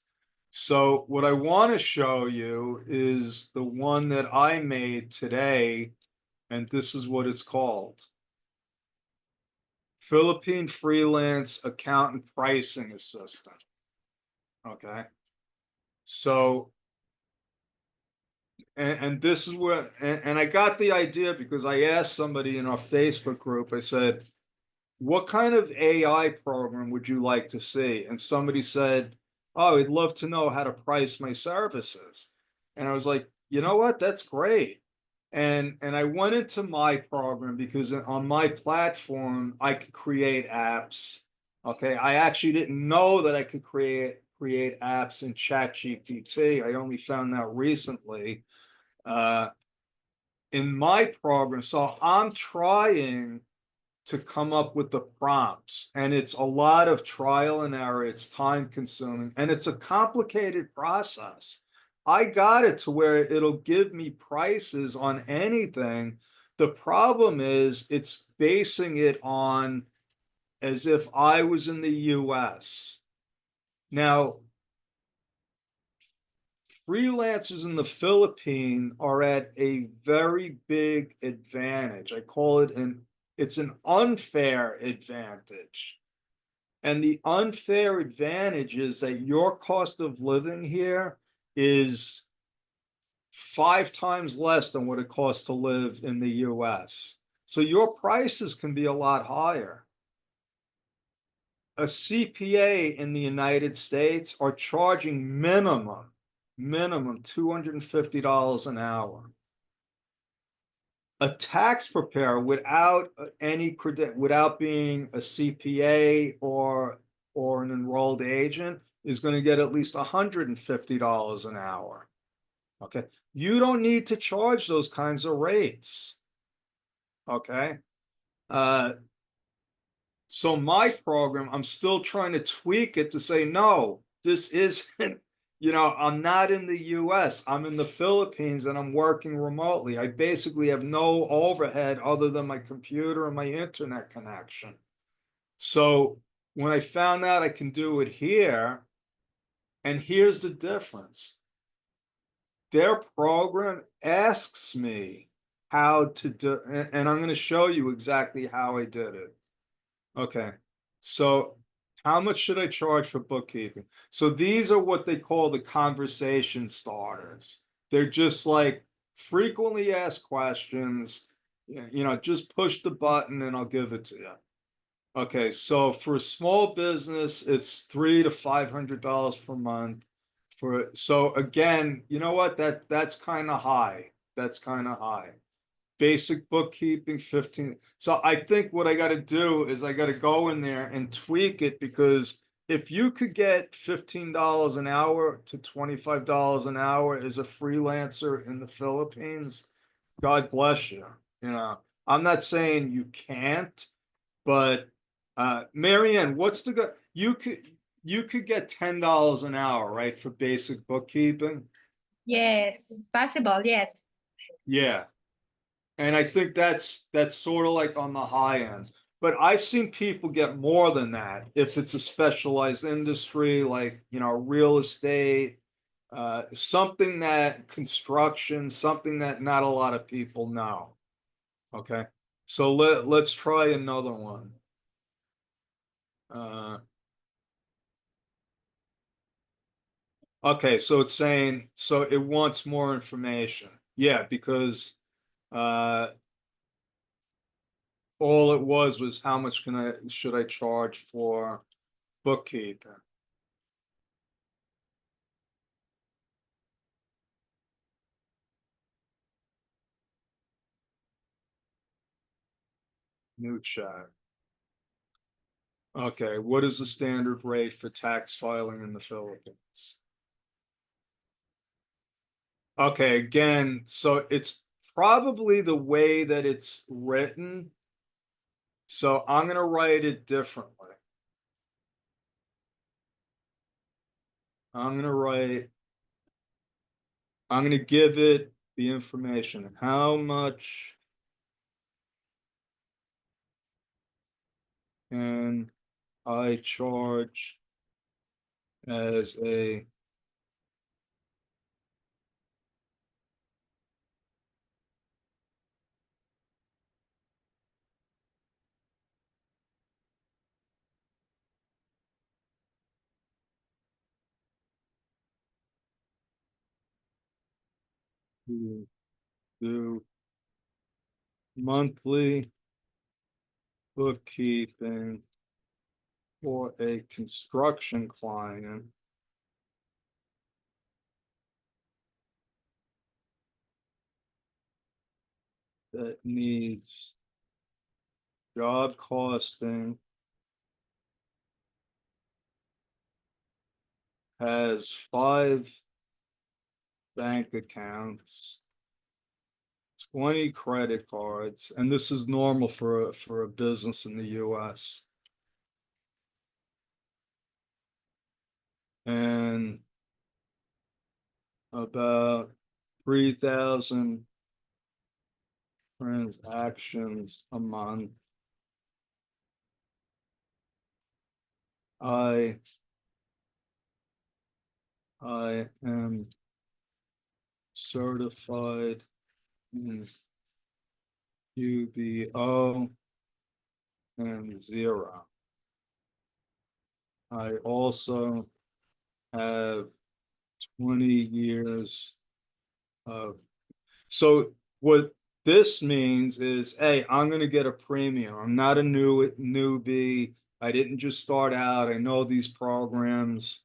Speaker 1: So what I want to show you is the one that I made today, and this is what it's called. Philippine Freelance Accountant Pricing Assistant. Okay. So, and this is where, and I got the idea because I asked somebody in our Facebook group, I said, what kind of AI program would you like to see? And somebody said, oh, I'd love to know how to price my services. And I was like, you know what? That's great. And I went into my program because on my platform, I could create apps. Okay. I actually didn't know that I could create apps in ChatGPT. I only found out recently uh, in my program. So I'm trying to come up with the prompts. And it's a lot of trial and error. It's time consuming and it's a complicated process. I got it to where it'll give me prices on anything. The problem is it's basing it on as if I was in the US. Now, freelancers in the Philippines are at a very big advantage. I call it it's an unfair advantage. And the unfair advantage is that your cost of living here is 5 times less than what it costs to live in the US. So your prices can be a lot higher. A CPA in the United States are charging minimum $250 an hour. A tax preparer without any credit, without being a CPA or an enrolled agent is going to get at least $150 an hour. Okay. You don't need to charge those kinds of rates. Okay. Uh, so my program, I'm still trying to tweak it to say, no, this isn't, I'm not in the US. I'm in the Philippines and I'm working remotely. I basically have no overhead other than my computer and my internet connection. So when I found out I can do it here, and here's the difference. Their program asks me how to do, and I'm going to show you exactly how I did it. Okay. So how much should I charge for bookkeeping? So these are what they call the conversation starters. They're just like frequently asked questions, just push the button and I'll give it to you. Okay, so for a small business, it's $300 to $500 per month. So again, you know what? That's kind of high. That's kind of high. basic bookkeeping, 15. So I think what I got to do is I got to go in there and tweak it, because if you could get $15 an hour to $25 an hour as a freelancer in the Philippines, God bless you. You know, I'm not saying you can't, but Marianne, what's the good? You could get $10 an hour, right, for basic bookkeeping?
Speaker 2: Yes, possible. Yes.
Speaker 1: Yeah. And I think that's sort of like on the high end. But I've seen people get more than that if it's a specialized industry like, real estate, something that construction, something that not a lot of people know. Okay. So let's try another one. Uh, okay, so it's saying so it wants more information. Yeah, because uh all it was how much should I charge for bookkeeping? New chat. Okay, what is the standard rate for tax filing in the Philippines? Okay, again, so it's probably the way that it's written. So I'm gonna write it differently. I'm gonna write, I'm gonna give it the information. How much can I charge as a to do monthly bookkeeping for a construction client that needs job costing, has 5 bank accounts, 20 credit cards, and this is normal for a business in the US. And about 3,000 transactions a month. I I am certified in UBO and zero. I also have 20 years of, so what this means is, hey, I'm gonna get a premium. I'm not a newbie. I didn't just start out. I know these programs.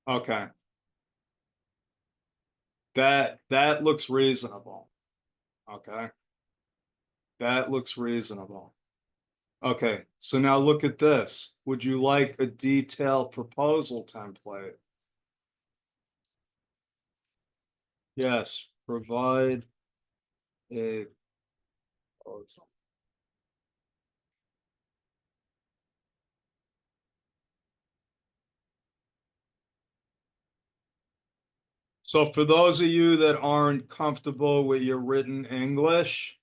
Speaker 1: Okay, that looks reasonable. Okay, that looks reasonable. Okay, so now look at this. Would you like a detailed proposal template? Yes, provide a proposal. So for those of you that aren't comfortable with your written English,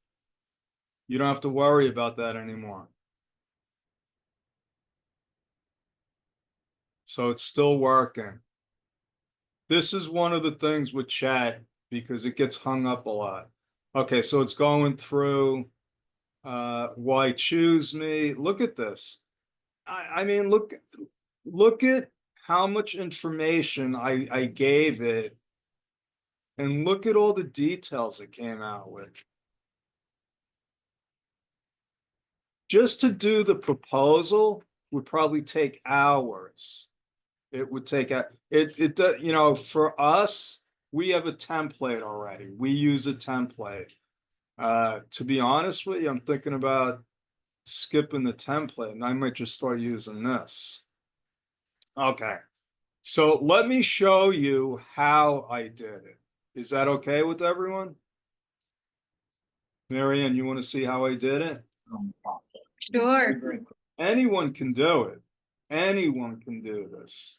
Speaker 1: you don't have to worry about that anymore. So it's still working. This is one of the things with chat because it gets hung up a lot. Okay, so it's going through why choose me. Look at this. I mean, look at how much information I gave it And look at all the details it came out with. Just to do the proposal would probably take hours. It would take you know, for us, we have a template already. We use a template. To be honest with you, I'm thinking about skipping the template and I might just start using this. Okay. So let me show you how I did it. Is that okay with everyone? Marianne, you want to see how I did it?
Speaker 2: Sure.
Speaker 1: Anyone can do it. Anyone can do this.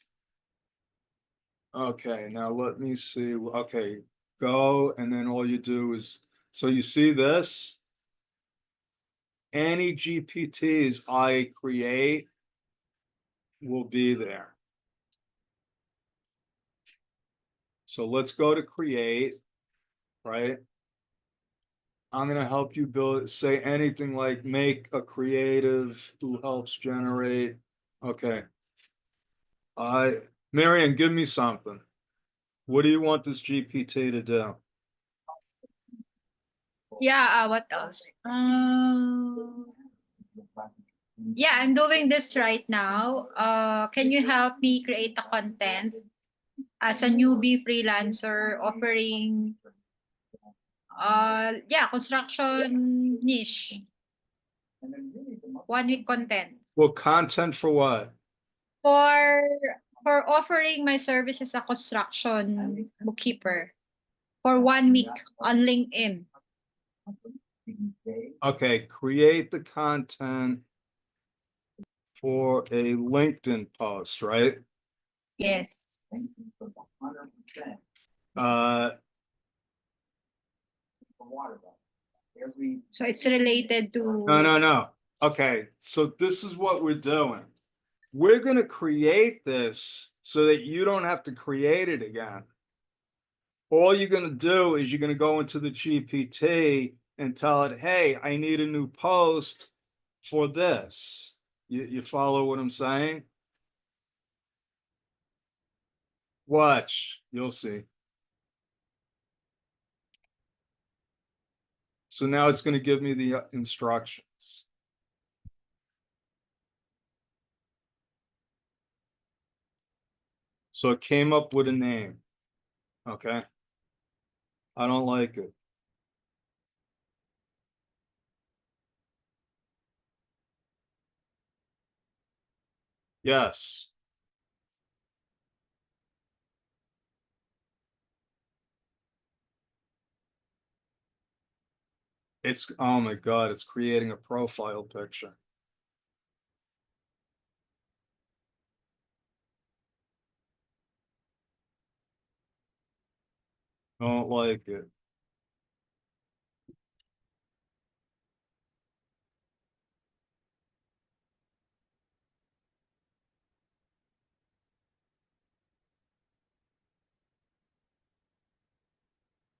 Speaker 1: Okay, now let me see. Okay, go, and then all you do is, so you see this? Any GPTs I create will be there. So let's go to create, right? I'm gonna help you build, say anything like make a creative who helps generate. Okay. Marianne, give me something. What do you want this GPT to do?
Speaker 2: Yeah, what else? Yeah, I'm doing this right now. Can you help me create a content as a newbie freelancer offering yeah, construction niche, 1 week content
Speaker 1: Well, content for what?
Speaker 2: for offering my service as a construction bookkeeper for 1 week on LinkedIn.
Speaker 1: Okay, create the content for a LinkedIn post, right?
Speaker 2: Yes.
Speaker 1: Uh,
Speaker 2: So it's related
Speaker 1: no,
Speaker 2: to
Speaker 1: no, no. Okay, so this is what we're doing. We're gonna create this so that you don't have to create it again. All you're gonna do is you're gonna go into the GPT and tell it, hey, I need a new post for this. You follow what I'm saying? Watch, you'll see. So now it's going to give me the instructions. So it came up with a name. Okay. I don't like it. Yes. It's, oh my God, it's creating a profile picture. Don't like it.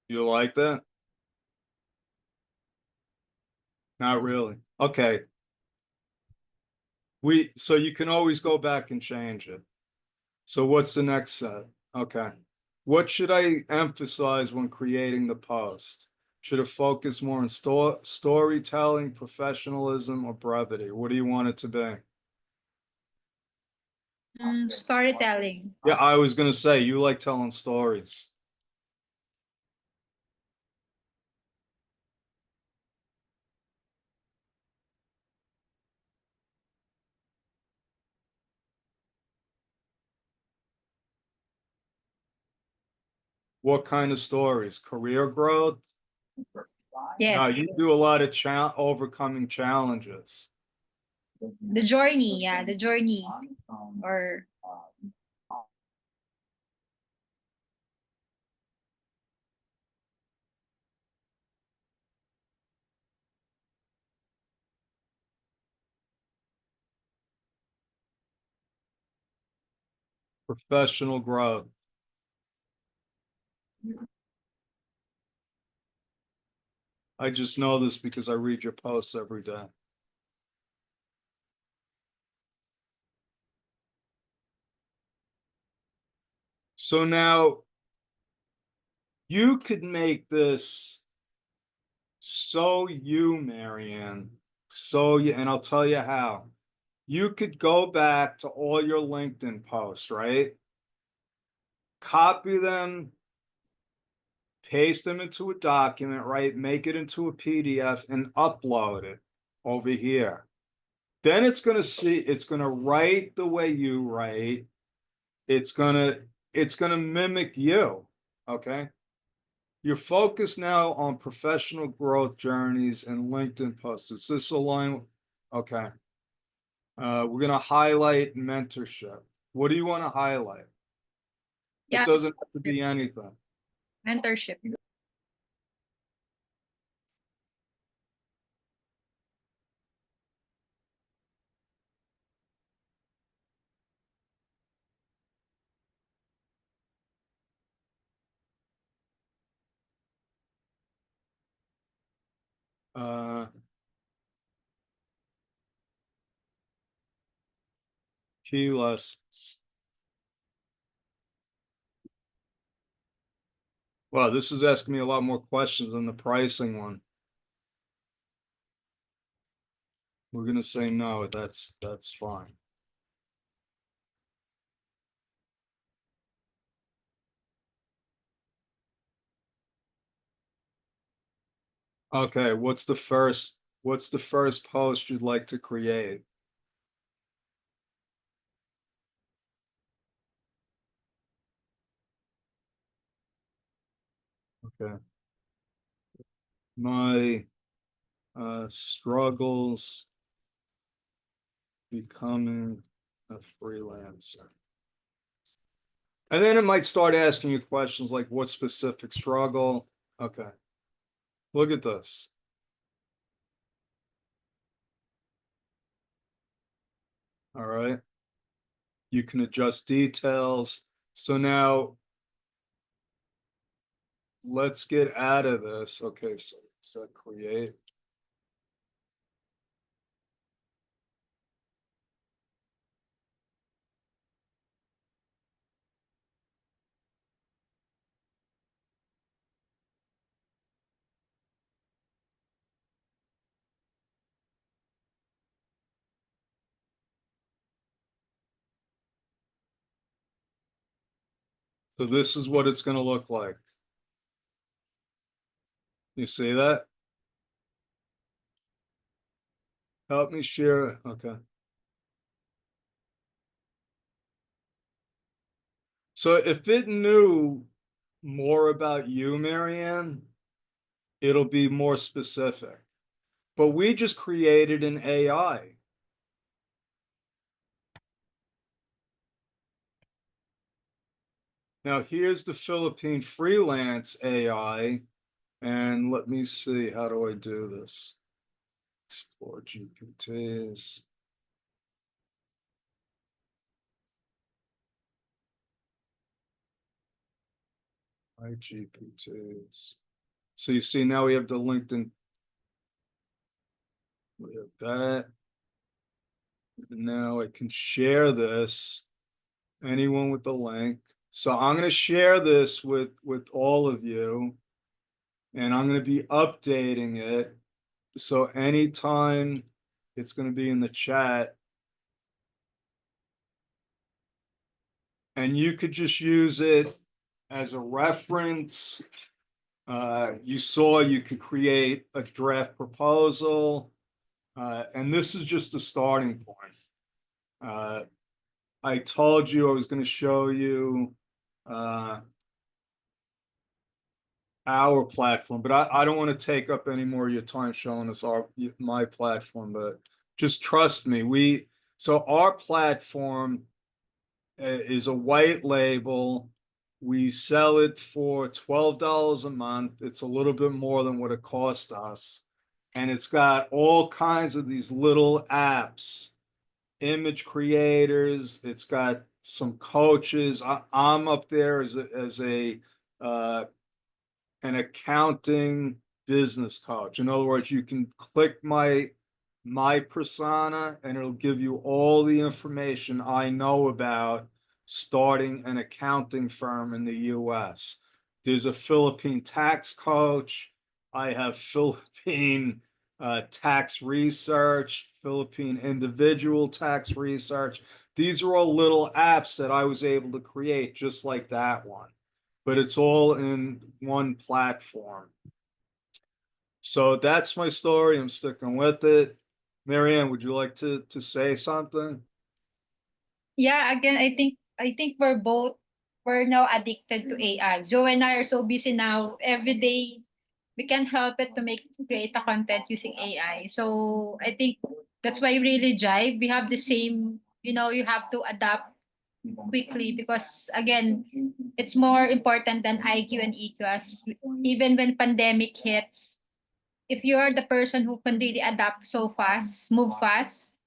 Speaker 1: You like that? Not really. Okay. So you can always go back and change it. So what's the next set? Okay. What should I emphasize when creating the post? Should it focus more on storytelling, professionalism, or brevity? What do you want it to be?
Speaker 2: storytelling.
Speaker 1: Yeah, I was gonna say you like telling stories. What kind of stories? Career growth? No,
Speaker 2: Yes.
Speaker 1: you do a lot of overcoming challenges.
Speaker 2: The journey, yeah, the journey. Or
Speaker 1: Professional growth. I just know this because I read your posts every day. So now You could make this so you, Marianne, so you, and I'll tell you how. You could go back to all your LinkedIn posts, right? Copy them, paste them into a document, right? Make it into a PDF and upload it over here. Then it's going to write the way you write. It's going to, it's going to mimic you. Okay. You're focused now on professional growth journeys and LinkedIn posts. Is this aligned? Okay. We're going to highlight mentorship. What do you want to highlight? It
Speaker 2: Yeah,
Speaker 1: doesn't have to be anything.
Speaker 2: mentorship.
Speaker 1: Uh, Key lessons. Wow, this is asking me a lot more questions than the pricing one. We're gonna say no, that's fine. Okay, what's the first post you'd like to create? Okay. My struggles becoming a freelancer. And then it might start asking you questions like what specific struggle? Okay. Look at this. All right. You can adjust details. So now let's get out of this. Okay, so set create. So this is what it's going to look like. You see that? Help me share. Okay. So if it knew more about you, Marianne, it'll be more specific. But we just created an AI. Now here's the Philippine freelance AI. And let me see, how do I do this? Explore GPTs. IGPTs. So you see now we have the LinkedIn, we have that. And now I can share this, anyone with the link. So I'm going to share this with all of you, and I'm going to be updating it. So anytime it's going to be in the chat, and you could just use it as a reference. You saw you could create a draft proposal, and this is just a starting point. I told you I was going to show you our platform, but I don't want to take up any more of your time showing us my platform, but just trust me. So our platform is a white label. We sell it for $12 a month. It's a little bit more than what it cost us. And it's got all kinds of these little apps, image creators. It's got some coaches. I'm up there as a an accounting business coach. In other words, you can click my persona and it'll give you all the information I know about starting an accounting firm in the US. There's a Philippine tax coach. I have Philippine tax research, Philippine individual tax research. These are all little apps that I was able to create just like that one, but it's all in one platform. So that's my story. I'm sticking with it. Marianne, would you like to say something?
Speaker 2: Yeah, again, I think we're now addicted to AI. Joe and I are so busy now. Every day we can't help it to create a content using AI. So I think that's why we really drive. We have the same, you have to adapt quickly because again, it's more important than IQ and EQ as even when pandemic hits, if you are the person who can really adapt so fast, move fast,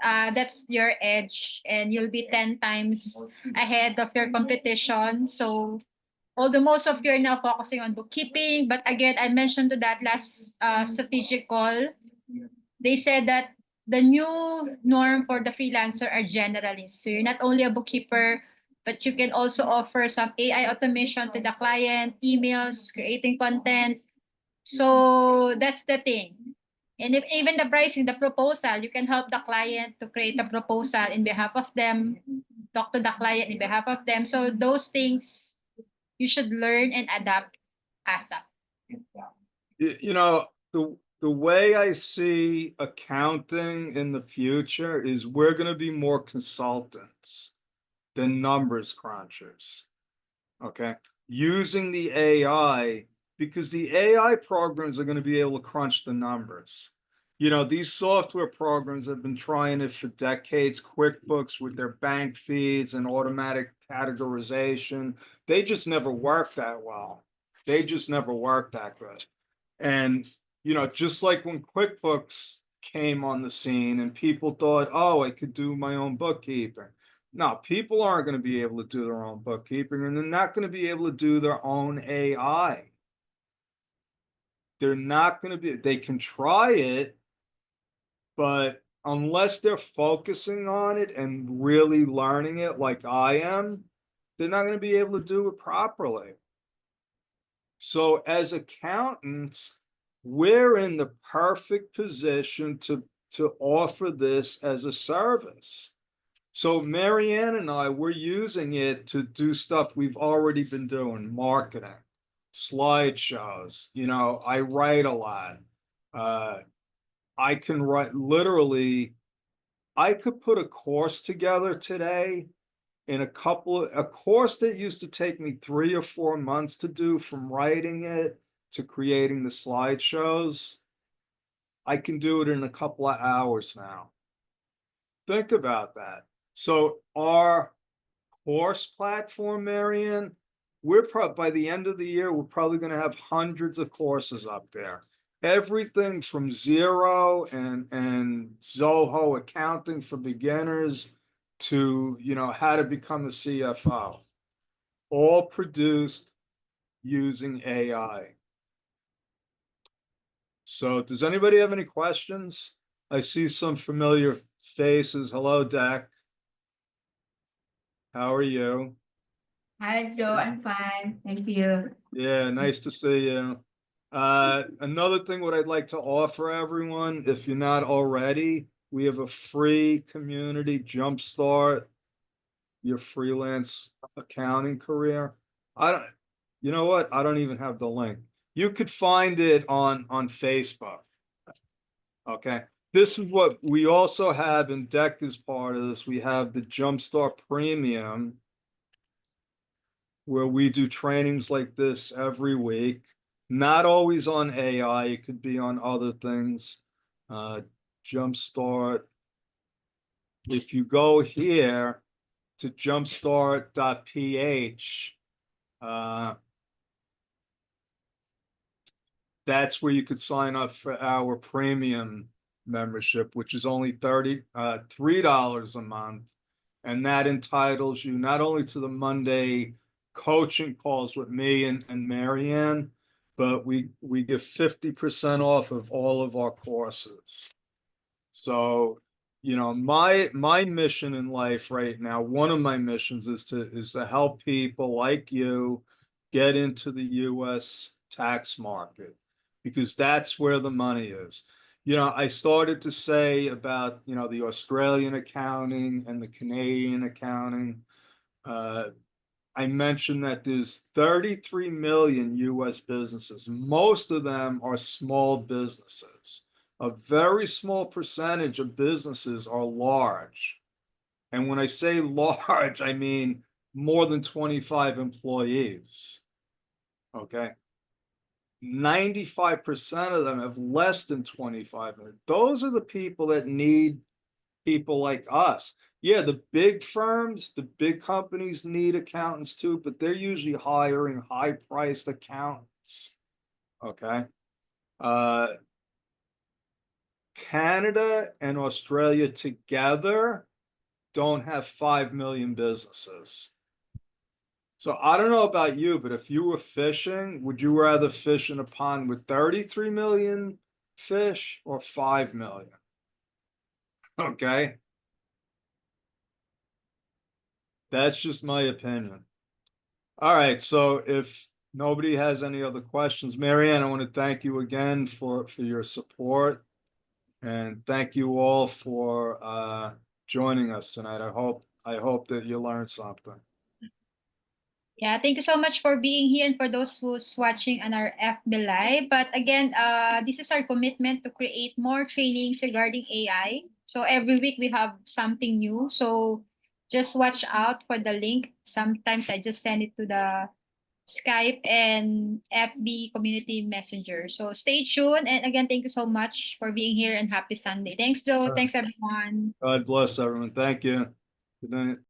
Speaker 2: that's your edge and you'll be 10 times ahead of your competition. So although most of you are now focusing on bookkeeping, but again, I mentioned to that last strategic call, they said that the new norm for the freelancer are generalists. So you're not only a bookkeeper, but you can also offer some AI automation to the client, emails, creating content. So that's the thing. And if even the pricing, the proposal, you can help the client to create a proposal in behalf of them, talk to the client in behalf of them. So those things you should learn and adapt ASAP.
Speaker 1: You know, the way I see accounting in the future is we're going to be more consultants than numbers crunchers. Okay. Using the AI, because the AI programs are going to be able to crunch the numbers. You know, these software programs have been trying it for decades. QuickBooks with their bank feeds and automatic categorization, they just never work that well. They just never work that good. And, you know, just like when QuickBooks came on the scene and people thought, oh, I could do my own bookkeeping. No, people aren't going to be able to do their own bookkeeping and they're not going to be able to do their own AI. They're not going to be, they can try it, but unless they're focusing on it and really learning it like I am, they're not going to be able to do it properly. So as accountants, we're in the perfect position to offer this as a service. So Marianne and I, we're using it to do stuff we've already been doing, marketing, slideshows. You know, I write a lot. Uh, I can write literally, I could put a course together today in a course that used to take me 3 or 4 months to do from writing it to creating the slideshows. I can do it in a couple of hours now. Think about that. So our course platform, Marion, by the end of the year, we're probably going to have hundreds of courses up there. Everything from zero and Zoho accounting for beginners to, you know, how to become a CFO, all produced using AI. So does anybody have any questions? I see some familiar faces. Hello, Dak. How are you?
Speaker 3: Hi, Joe. I'm fine. Thank you.
Speaker 1: Yeah, nice to see you. Another thing what I'd like to offer everyone, if you're not already, we have a free community jumpstart your freelance accounting career. I don't, you know what? I don't even have the link. You could find it on Facebook. Okay. This is what we also have in Deck as part of this. We have the Jumpstart Premium, where we do trainings like this every week. Not always on AI, it could be on other things. Jumpstart. If you go here to jumpstart.ph, uh, that's where you could sign up for our premium membership, which is only $3 a month. And that entitles you not only to the Monday coaching calls with me and Marianne, but we give 50% off of all of our courses. So, you know, my mission in life right now, one of my missions is to help people like you get into the US tax market, because that's where the money is. You know, I started to say about, you know, the Australian accounting and the Canadian accounting. I mentioned that there's 33 million US businesses. Most of them are small businesses. A very small percentage of businesses are large. And when I say large, I mean more than 25 employees. Okay. 95% of them have less than 25. Those are the people that need people like us. Yeah, the big firms, the big companies need accountants too, but they're usually hiring high-priced accountants. Okay. Canada and Australia together don't have 5 million businesses. So I don't know about you, but if you were fishing, would you rather fish in a pond with 33 million fish or 5 million? Okay. That's just my opinion. All right, so if nobody has any other questions, Marianne, I want to thank you again for your support. And thank you all for joining us tonight. I hope that you learned something.
Speaker 2: Yeah, thank you so much for being here and for those who's watching on our FB Live. But again, this is our commitment to create more trainings regarding AI. So every week we have something new. So just watch out for the link. Sometimes I just send it to the Skype and FB community messenger. So stay tuned. And again, thank you so much for being here and happy Sunday. Thanks, Joe. Thanks, everyone.
Speaker 1: God bless everyone. Thank you. Good night.